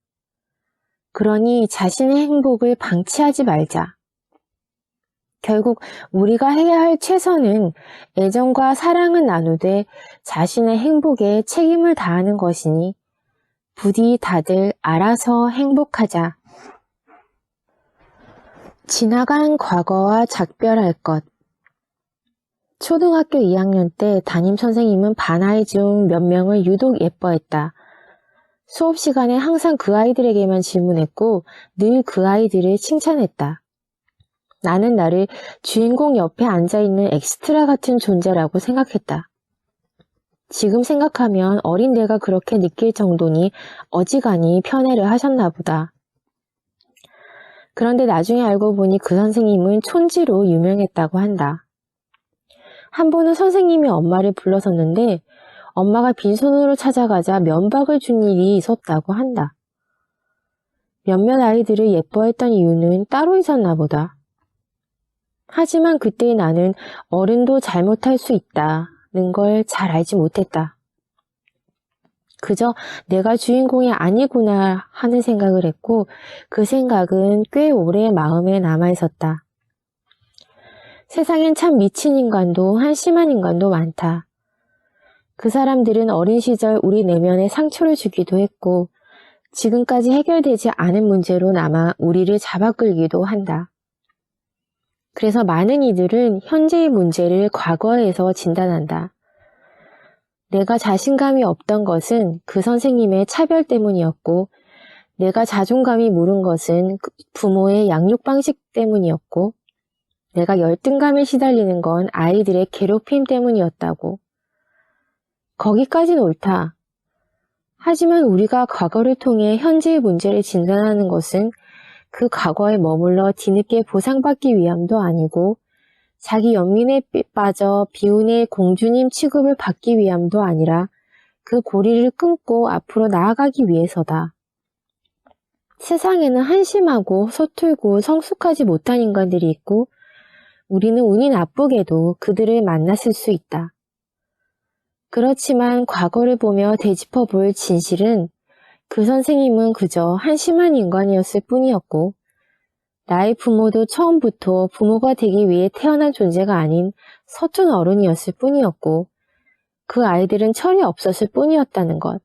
그러니 자신의 행복을 방치하지 말자. 결국 우리가 해야 할 최선은 애정과 사랑을 나누되 자신의 행복에 책임을 다하는 것이니 부디 다들 알아서 행복하자. 지나간 과거와 작별할 것. 초등학교 2학년 때 담임선생님은 반 아이 중 몇 명을 유독 예뻐했다. 수업 시간에 항상 그 아이들에게만 질문했고 늘 그 아이들을 칭찬했다. 나는 나를 주인공 옆에 앉아있는 엑스트라 같은 존재라고 생각했다. 지금 생각하면 어린 내가 그렇게 느낄 정도니 어지간히 편애를 하셨나 보다. 그런데 나중에 알고 보니 그 선생님은 촌지로 유명했다고 한다. 한 번은 선생님이 엄마를 불러섰는데 엄마가 빈손으로 찾아가자 면박을 준 일이 있었다고 한다. 몇몇 아이들을 예뻐했던 이유는 따로 있었나 보다. 하지만 그때 나는 어른도 잘못할 수 있다는 걸 잘 알지 못했다. 그저 내가 주인공이 아니구나 하는 생각을 했고 그 생각은 꽤 오래 마음에 남아 있었다. 세상엔 참 미친 인간도 한심한 인간도 많다. 그 사람들은 어린 시절 우리 내면에 상처를 주기도 했고 지금까지 해결되지 않은 문제로 남아 우리를 잡아끌기도 한다. 그래서 많은 이들은 현재의 문제를 과거에서 진단한다. 내가 자신감이 없던 것은 그 선생님의 차별 때문이었고 내가 자존감이 무른 것은 부모의 양육 방식 때문이었고 내가 열등감에 시달리는 건 아이들의 괴롭힘 때문이었다고. 거기까진 옳다. 하지만 우리가 과거를 통해 현재의 문제를 진단하는 것은 그 과거에 머물러 뒤늦게 보상받기 위함도 아니고 자기 연민에 빠져 비운의 공주님 취급을 받기 위함도 아니라 그 고리를 끊고 앞으로 나아가기 위해서다. 세상에는 한심하고 서툴고 성숙하지 못한 인간들이 있고 우리는 운이 나쁘게도 그들을 만났을 수 있다. 그렇지만 과거를 보며 되짚어 볼 진실은 그 선생님은 그저 한심한 인간이었을 뿐이었고 나의 부모도 처음부터 부모가 되기 위해 태어난 존재가 아닌 서툰 어른이었을 뿐이었고 그 아이들은 철이 없었을 뿐이었다는 것.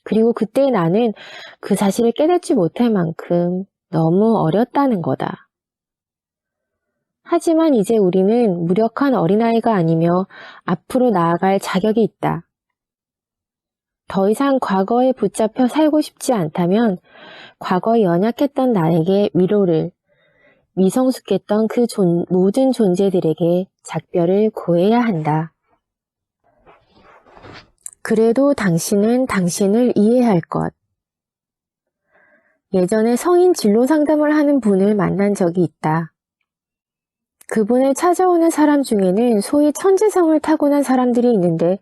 그리고 그때 나는 그 사실을 깨닫지 못할 만큼 너무 어렸다는 거다. 하지만 이제 우리는 무력한 어린아이가 아니며 앞으로 나아갈 자격이 있다. 더 이상 과거에 붙잡혀 살고 싶지 않다면 과거에 연약했던 나에게 위로를, 미성숙했던 그 모든 존재들에게 작별을 고해야 한다. 그래도 당신은 당신을 이해할 것. 예전에 성인 진로 상담을 하는 분을 만난 적이 있다. 그분을 찾아오는 사람 중에는 소위 천재성을 타고난 사람들이 있는데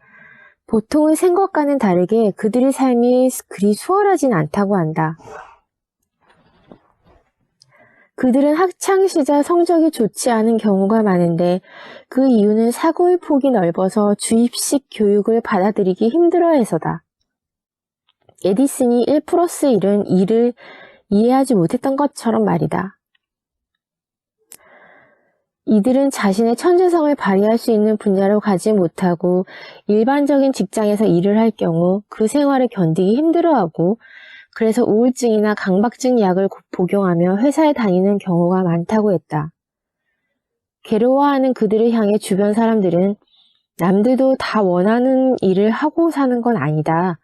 보통의 생각과는 다르게 그들의 삶이 그리 수월하진 않다고 한다. 그들은 학창시절 성적이 좋지 않은 경우가 많은데 그 이유는 사고의 폭이 넓어서 주입식 교육을 받아들이기 힘들어해서다. 에디슨이 1+1은 2를 이해하지 못했던 것처럼 말이다. 이들은 자신의 천재성을 발휘할 수 있는 분야로 가지 못하고 일반적인 직장에서 일을 할 경우 그 생활을 견디기 힘들어하고 그래서 우울증이나 강박증 약을 복용하며 회사에 다니는 경우가 많다고 했다. 괴로워하는 그들을 향해 주변 사람들은 남들도 다 원하는 일을 하고 사는 건 아니다.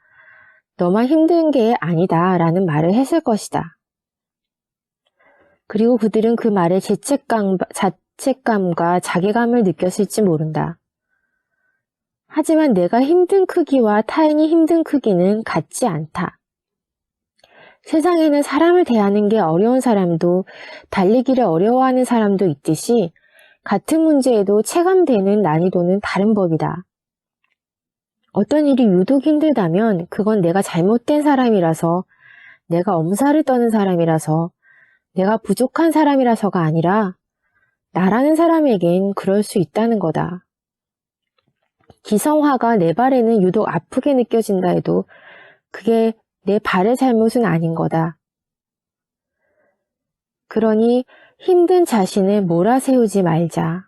너만 힘든 게 아니다 라는 말을 했을 것이다. 그리고 그들은 그 말에 자책감과 자괴감을 느꼈을지 모른다. 하지만 내가 힘든 크기와 타인이 힘든 크기는 같지 않다. 세상에는 사람을 대하는 게 어려운 사람도 달리기를 어려워하는 사람도 있듯이 같은 문제에도 체감되는 난이도는 다른 법이다. 어떤 일이 유독 힘들다면 그건 내가 잘못된 사람이라서, 내가 엄살을 떠는 사람이라서, 내가 부족한 사람이라서가 아니라 나라는 사람에겐 그럴 수 있다는 거다. 기성화가 내 발에는 유독 아프게 느껴진다 해도 그게 내 발의 잘못은 아닌 거다. 그러니 힘든 자신을 몰아세우지 말자.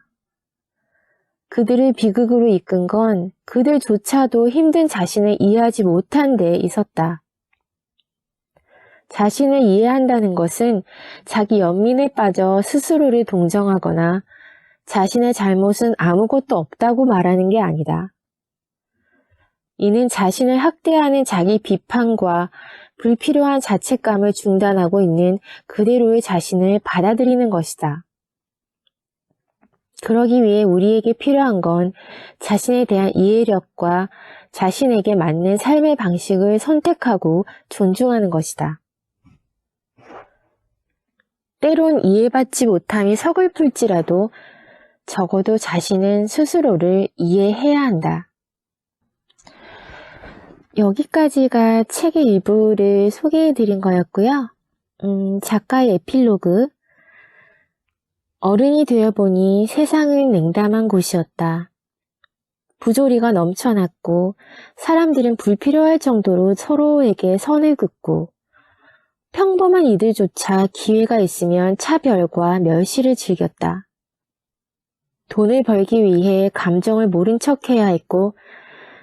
그들을 비극으로 이끈 건 그들조차도 힘든 자신을 이해하지 못한 데 있었다. 자신을 이해한다는 것은 자기 연민에 빠져 스스로를 동정하거나 자신의 잘못은 아무것도 없다고 말하는 게 아니다. 이는 자신을 학대하는 자기 비판과 불필요한 자책감을 중단하고 있는 그대로의 자신을 받아들이는 것이다. 그러기 위해 우리에게 필요한 건 자신에 대한 이해력과 자신에게 맞는 삶의 방식을 선택하고 존중하는 것이다. 때론 이해받지 못함이 서글플지라도 적어도 자신은 스스로를 이해해야 한다. 여기까지가 책의 일부를 소개해드린 거였고요. 작가의 에필로그. 어른이 되어보니 세상은 냉담한 곳이었다. 부조리가 넘쳐났고 사람들은 불필요할 정도로 서로에게 선을 긋고 평범한 이들조차 기회가 있으면 차별과 멸시를 즐겼다. 돈을 벌기 위해 감정을 모른 척해야 했고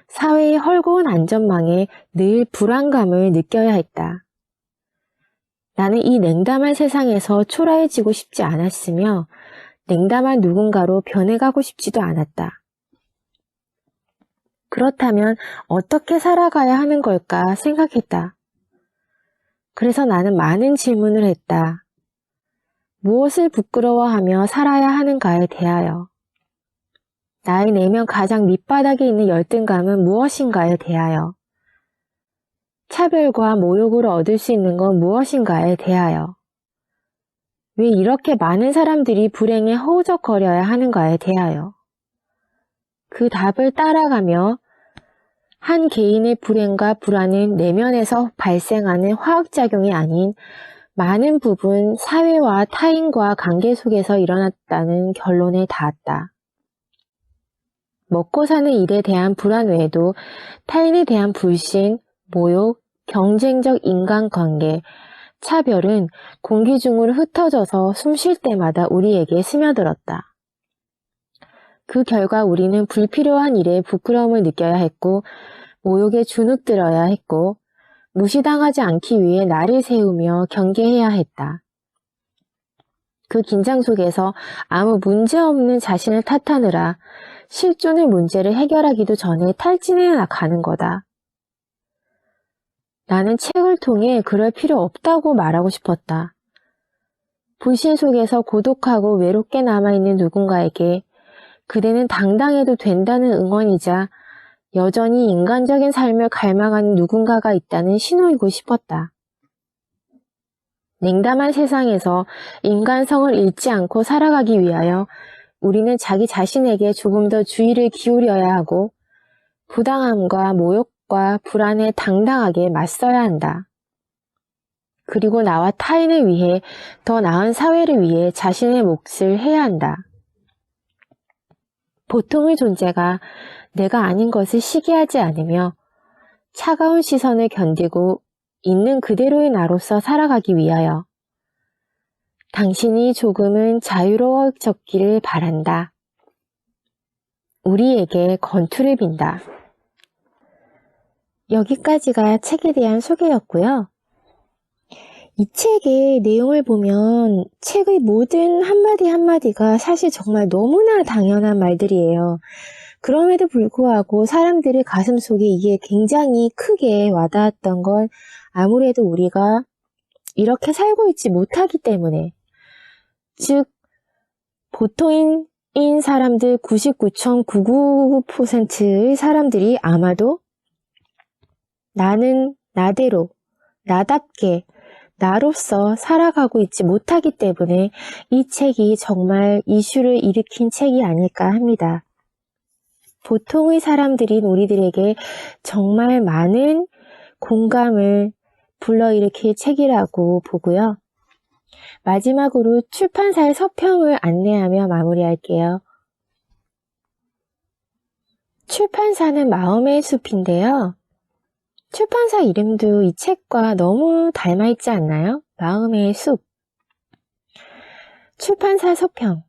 사회의 헐거운 안전망에 늘 불안감을 느껴야 했다. 나는 이 냉담한 세상에서 초라해지고 싶지 않았으며 냉담한 누군가로 변해가고 싶지도 않았다. 그렇다면 어떻게 살아가야 하는 걸까 생각했다. 그래서 나는 많은 질문을 했다. 무엇을 부끄러워하며 살아야 하는가에 대하여. 나의 내면 가장 밑바닥에 있는 열등감은 무엇인가에 대하여. 차별과 모욕을 얻을 수 있는 건 무엇인가에 대하여. 왜 이렇게 많은 사람들이 불행에 허우적거려야 하는가에 대하여. 그 답을 따라가며 한 개인의 불행과 불안은 내면에서 발생하는 화학작용이 아닌 많은 부분 사회와 타인과 관계 속에서 일어났다는 결론에 닿았다. 먹고 사는 일에 대한 불안 외에도 타인에 대한 불신, 모욕, 경쟁적 인간관계, 차별은 공기 중으로 흩어져서 숨 쉴 때마다 우리에게 스며들었다. 그 결과 우리는 불필요한 일에 부끄러움을 느껴야 했고 모욕에 주눅들어야 했고 무시당하지 않기 위해 나를 세우며 경계해야 했다. 그 긴장 속에서 아무 문제 없는 자신을 탓하느라 실존의 문제를 해결하기도 전에 탈진해 가는 거다. 나는 책을 통해 그럴 필요 없다고 말하고 싶었다. 불신 속에서 고독하고 외롭게 남아있는 누군가에게 그대는 당당해도 된다는 응원이자 여전히 인간적인 삶을 갈망하는 누군가가 있다는 신호이고 싶었다. 냉담한 세상에서 인간성을 잃지 않고 살아가기 위하여 우리는 자기 자신에게 조금 더 주의를 기울여야 하고 부당함과 모욕과 불안에 당당하게 맞서야 한다. 그리고 나와 타인을 위해 더 나은 사회를 위해 자신의 몫을 해야 한다. 보통의 존재가 내가 아닌 것을 시기하지 않으며 차가운 시선을 견디고 있는 그대로의 나로서 살아가기 위하여 당신이 조금은 자유로워졌기를 바란다. 우리에게 건투를 빈다. 여기까지가 책에 대한 소개였고요. 이 책의 내용을 보면 책의 모든 한마디 한마디가 사실 정말 너무나 당연한 말들이에요. 그럼에도 불구하고 사람들의 가슴속에 이게 굉장히 크게 와닿았던 건 아무래도 우리가 이렇게 살고 있지 못하기 때문에 즉 보통인 사람들 99.999%의 사람들이 아마도 나는 나대로, 나답게, 나로서 살아가고 있지 못하기 때문에 이 책이 정말 이슈를 일으킨 책이 아닐까 합니다. 보통의 사람들인 우리들에게 정말 많은 공감을 불러일으킬 책이라고 보고요. 마지막으로 출판사의 서평을 안내하며 마무리할게요. 출판사는 마음의 숲인데요. 출판사 이름도 이 책과 너무 닮아있지 않나요? 마음의 숲. 출판사 서평.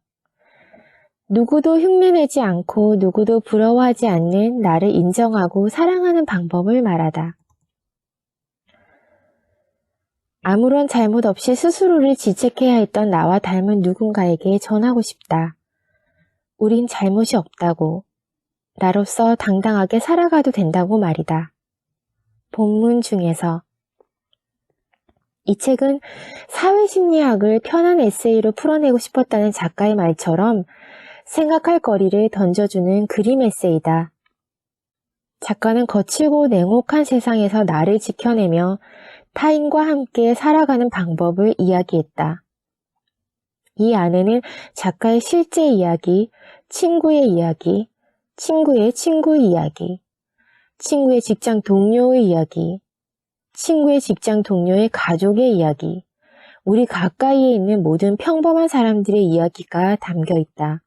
누구도 흉내내지 않고 누구도 부러워하지 않는 나를 인정하고 사랑하는 방법을 말하다. 아무런 잘못 없이 스스로를 지책해야 했던 나와 닮은 누군가에게 전하고 싶다. 우린 잘못이 없다고. 나로서 당당하게 살아가도 된다고 말이다. 본문 중에서. 이 책은 사회심리학을 편한 에세이로 풀어내고 싶었다는 작가의 말처럼 생각할 거리를 던져주는 그림 에세이다. 작가는 거칠고 냉혹한 세상에서 나를 지켜내며 타인과 함께 살아가는 방법을 이야기했다. 이 안에는 작가의 실제 이야기, 친구의 이야기, 친구의 친구의 이야기, 친구의 직장 동료의 이야기, 친구의 직장 동료의 가족의 이야기, 우리 가까이에 있는 모든 평범한 사람들의 이야기가 담겨 있다.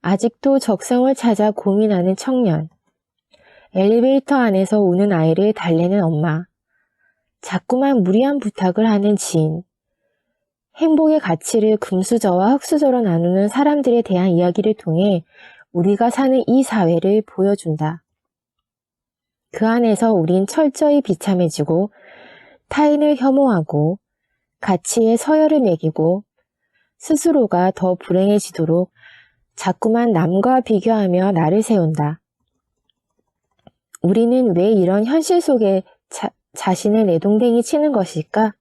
아직도 적성을 찾아 고민하는 청년, 엘리베이터 안에서 우는 아이를 달래는 엄마, 자꾸만 무리한 부탁을 하는 지인, 행복의 가치를 금수저와 흙수저로 나누는 사람들에 대한 이야기를 통해 우리가 사는 이 사회를 보여준다. 그 안에서 우린 철저히 비참해지고 타인을 혐오하고 가치에 서열을 매기고 스스로가 더 불행해지도록 자꾸만 남과 비교하며 나를 세운다. 우리는 왜 이런 현실 속에 자신을 내동댕이 치는 것일까?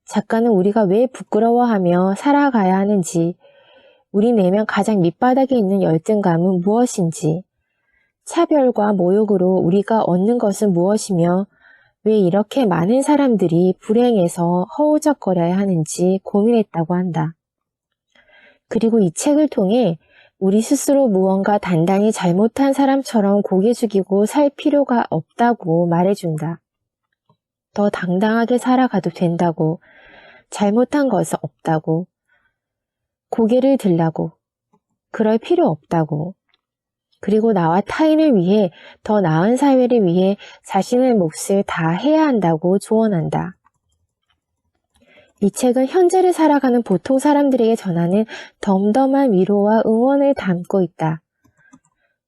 작가는 우리가 왜 부끄러워하며 살아가야 하는지, 우리 내면 가장 밑바닥에 있는 열등감은 무엇인지, 차별과 모욕으로 우리가 얻는 것은 무엇이며 왜 이렇게 많은 사람들이 불행해서 허우적거려야 하는지 고민했다고 한다. 그리고 이 책을 통해 우리 스스로 무언가 단단히 잘못한 사람처럼 고개 숙이고 살 필요가 없다고 말해준다. 더 당당하게 살아가도 된다고, 잘못한 것은 없다고, 고개를 들라고, 그럴 필요 없다고, 그리고 나와 타인을 위해 더 나은 사회를 위해 자신의 몫을 다 해야 한다고 조언한다. 이 책은 현재를 살아가는 보통 사람들에게 전하는 덤덤한 위로와 응원을 담고 있다.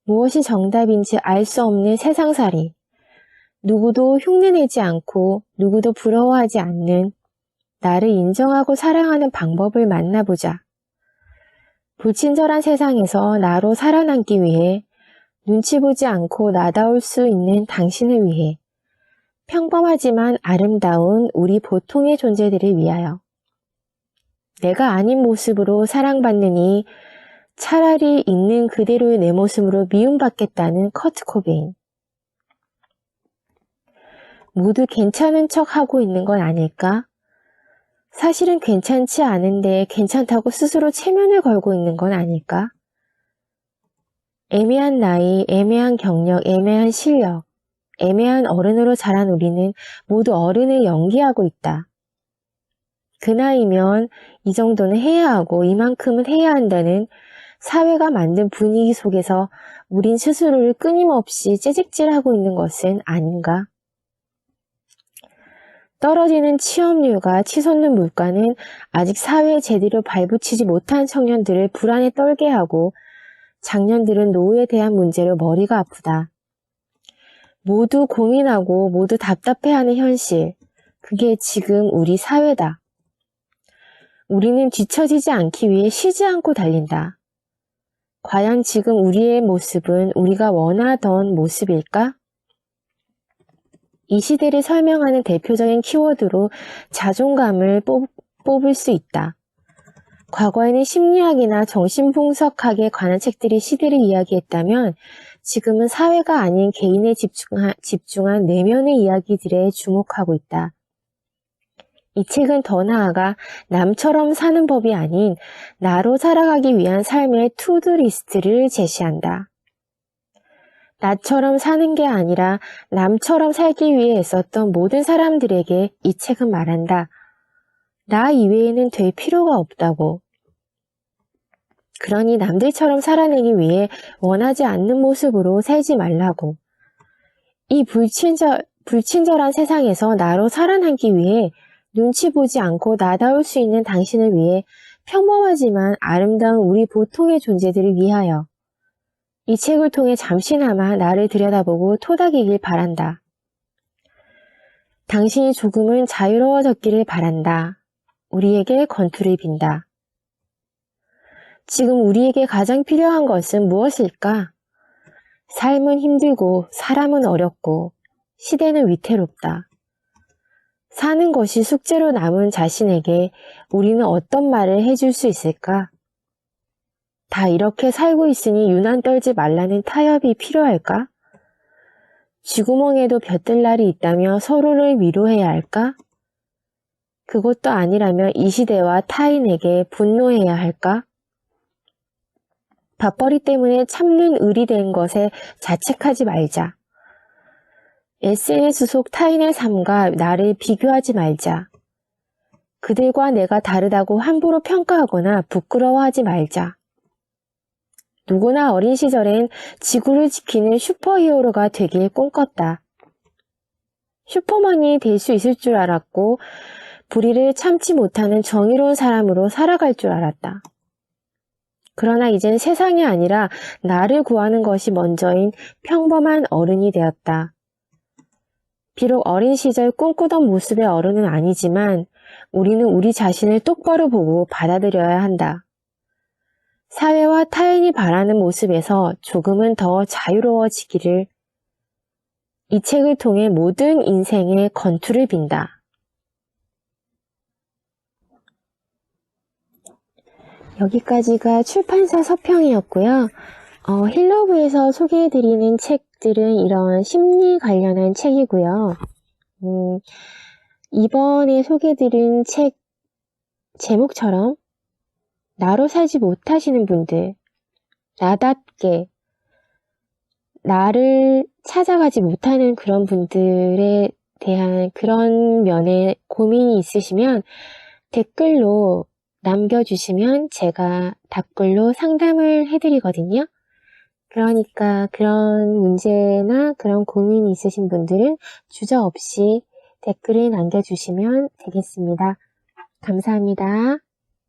무엇이 정답인지 알 수 없는 세상살이, 누구도 흉내내지 않고 누구도 부러워하지 않는 나를 인정하고 사랑하는 방법을 만나보자. 불친절한 세상에서 나로 살아남기 위해 눈치 보지 않고 나다울 수 있는 당신을 위해 평범하지만 아름다운 우리 보통의 존재들을 위하여 내가 아닌 모습으로 사랑받느니 차라리 있는 그대로의 내 모습으로 미움받겠다는 커트 코베인. 모두 괜찮은 척 하고 있는 건 아닐까? 사실은 괜찮지 않은데 괜찮다고 스스로 체면을 걸고 있는 건 아닐까? 애매한 나이, 애매한 경력, 애매한 실력, 애매한 어른으로 자란 우리는 모두 어른을 연기하고 있다. 그 나이면 이 정도는 해야 하고 이만큼은 해야 한다는 사회가 만든 분위기 속에서 우린 스스로를 끊임없이 채찍질하고 있는 것은 아닌가? 떨어지는 취업률과 치솟는 물가는 아직 사회에 제대로 발붙이지 못한 청년들을 불안에 떨게 하고 장년들은 노후에 대한 문제로 머리가 아프다. 모두 고민하고 모두 답답해하는 현실, 그게 지금 우리 사회다. 우리는 뒤처지지 않기 위해 쉬지 않고 달린다. 과연 지금 우리의 모습은 우리가 원하던 모습일까? 이 시대를 설명하는 대표적인 키워드로 자존감을 뽑을 수 있다. 과거에는 심리학이나 정신분석학에 관한 책들이 시대를 이야기했다면 지금은 사회가 아닌 개인에 집중한 내면의 이야기들에 주목하고 있다. 이 책은 더 나아가 남처럼 사는 법이 아닌 나로 살아가기 위한 삶의 투두리스트를 제시한다. 나처럼 사는 게 아니라 남처럼 살기 위해 애썼던 모든 사람들에게 이 책은 말한다. 나 이외에는 될 필요가 없다고. 그러니 남들처럼 살아내기 위해 원하지 않는 모습으로 살지 말라고. 이 불친절한 세상에서 나로 살아남기 위해 눈치 보지 않고 나다울 수 있는 당신을 위해 평범하지만 아름다운 우리 보통의 존재들을 위하여 이 책을 통해 잠시나마 나를 들여다보고 토닥이길 바란다. 당신이 조금은 자유로워졌기를 바란다. 우리에게 건투를 빈다. 지금 우리에게 가장 필요한 것은 무엇일까? 삶은 힘들고 사람은 어렵고 시대는 위태롭다. 사는 것이 숙제로 남은 자신에게 우리는 어떤 말을 해줄 수 있을까? 다 이렇게 살고 있으니 유난 떨지 말라는 타협이 필요할까? 쥐구멍에도 볕들 날이 있다며 서로를 위로해야 할까? 그것도 아니라면 이 시대와 타인에게 분노해야 할까? 밥벌이 때문에 참는 을이 된 것에 자책하지 말자. SNS 속 타인의 삶과 나를 비교하지 말자. 그들과 내가 다르다고 함부로 평가하거나 부끄러워하지 말자. 누구나 어린 시절엔 지구를 지키는 슈퍼히어로가 되길 꿈꿨다. 슈퍼맨이 될 수 있을 줄 알았고 불의를 참지 못하는 정의로운 사람으로 살아갈 줄 알았다. 그러나 이젠 세상이 아니라 나를 구하는 것이 먼저인 평범한 어른이 되었다. 비록 어린 시절 꿈꾸던 모습의 어른은 아니지만 우리는 우리 자신을 똑바로 보고 받아들여야 한다. 사회와 타인이 바라는 모습에서 조금은 더 자유로워지기를 이 책을 통해 모든 인생의 건투를 빈다. 여기까지가 출판사 서평이었고요. 힐러브에서 소개해드리는 책들은 이런 심리 관련한 책이고요. 이번에 소개해드린 책 제목처럼 나로 살지 못하시는 분들, 나답게 나를 찾아가지 못하는 그런 분들에 대한 그런 면에 고민이 있으시면 댓글로 남겨주시면 제가 답글로 상담을 해드리거든요. 그러니까 그런 문제나 그런 고민이 있으신 분들은 주저없이 댓글을 남겨주시면 되겠습니다. 감사합니다.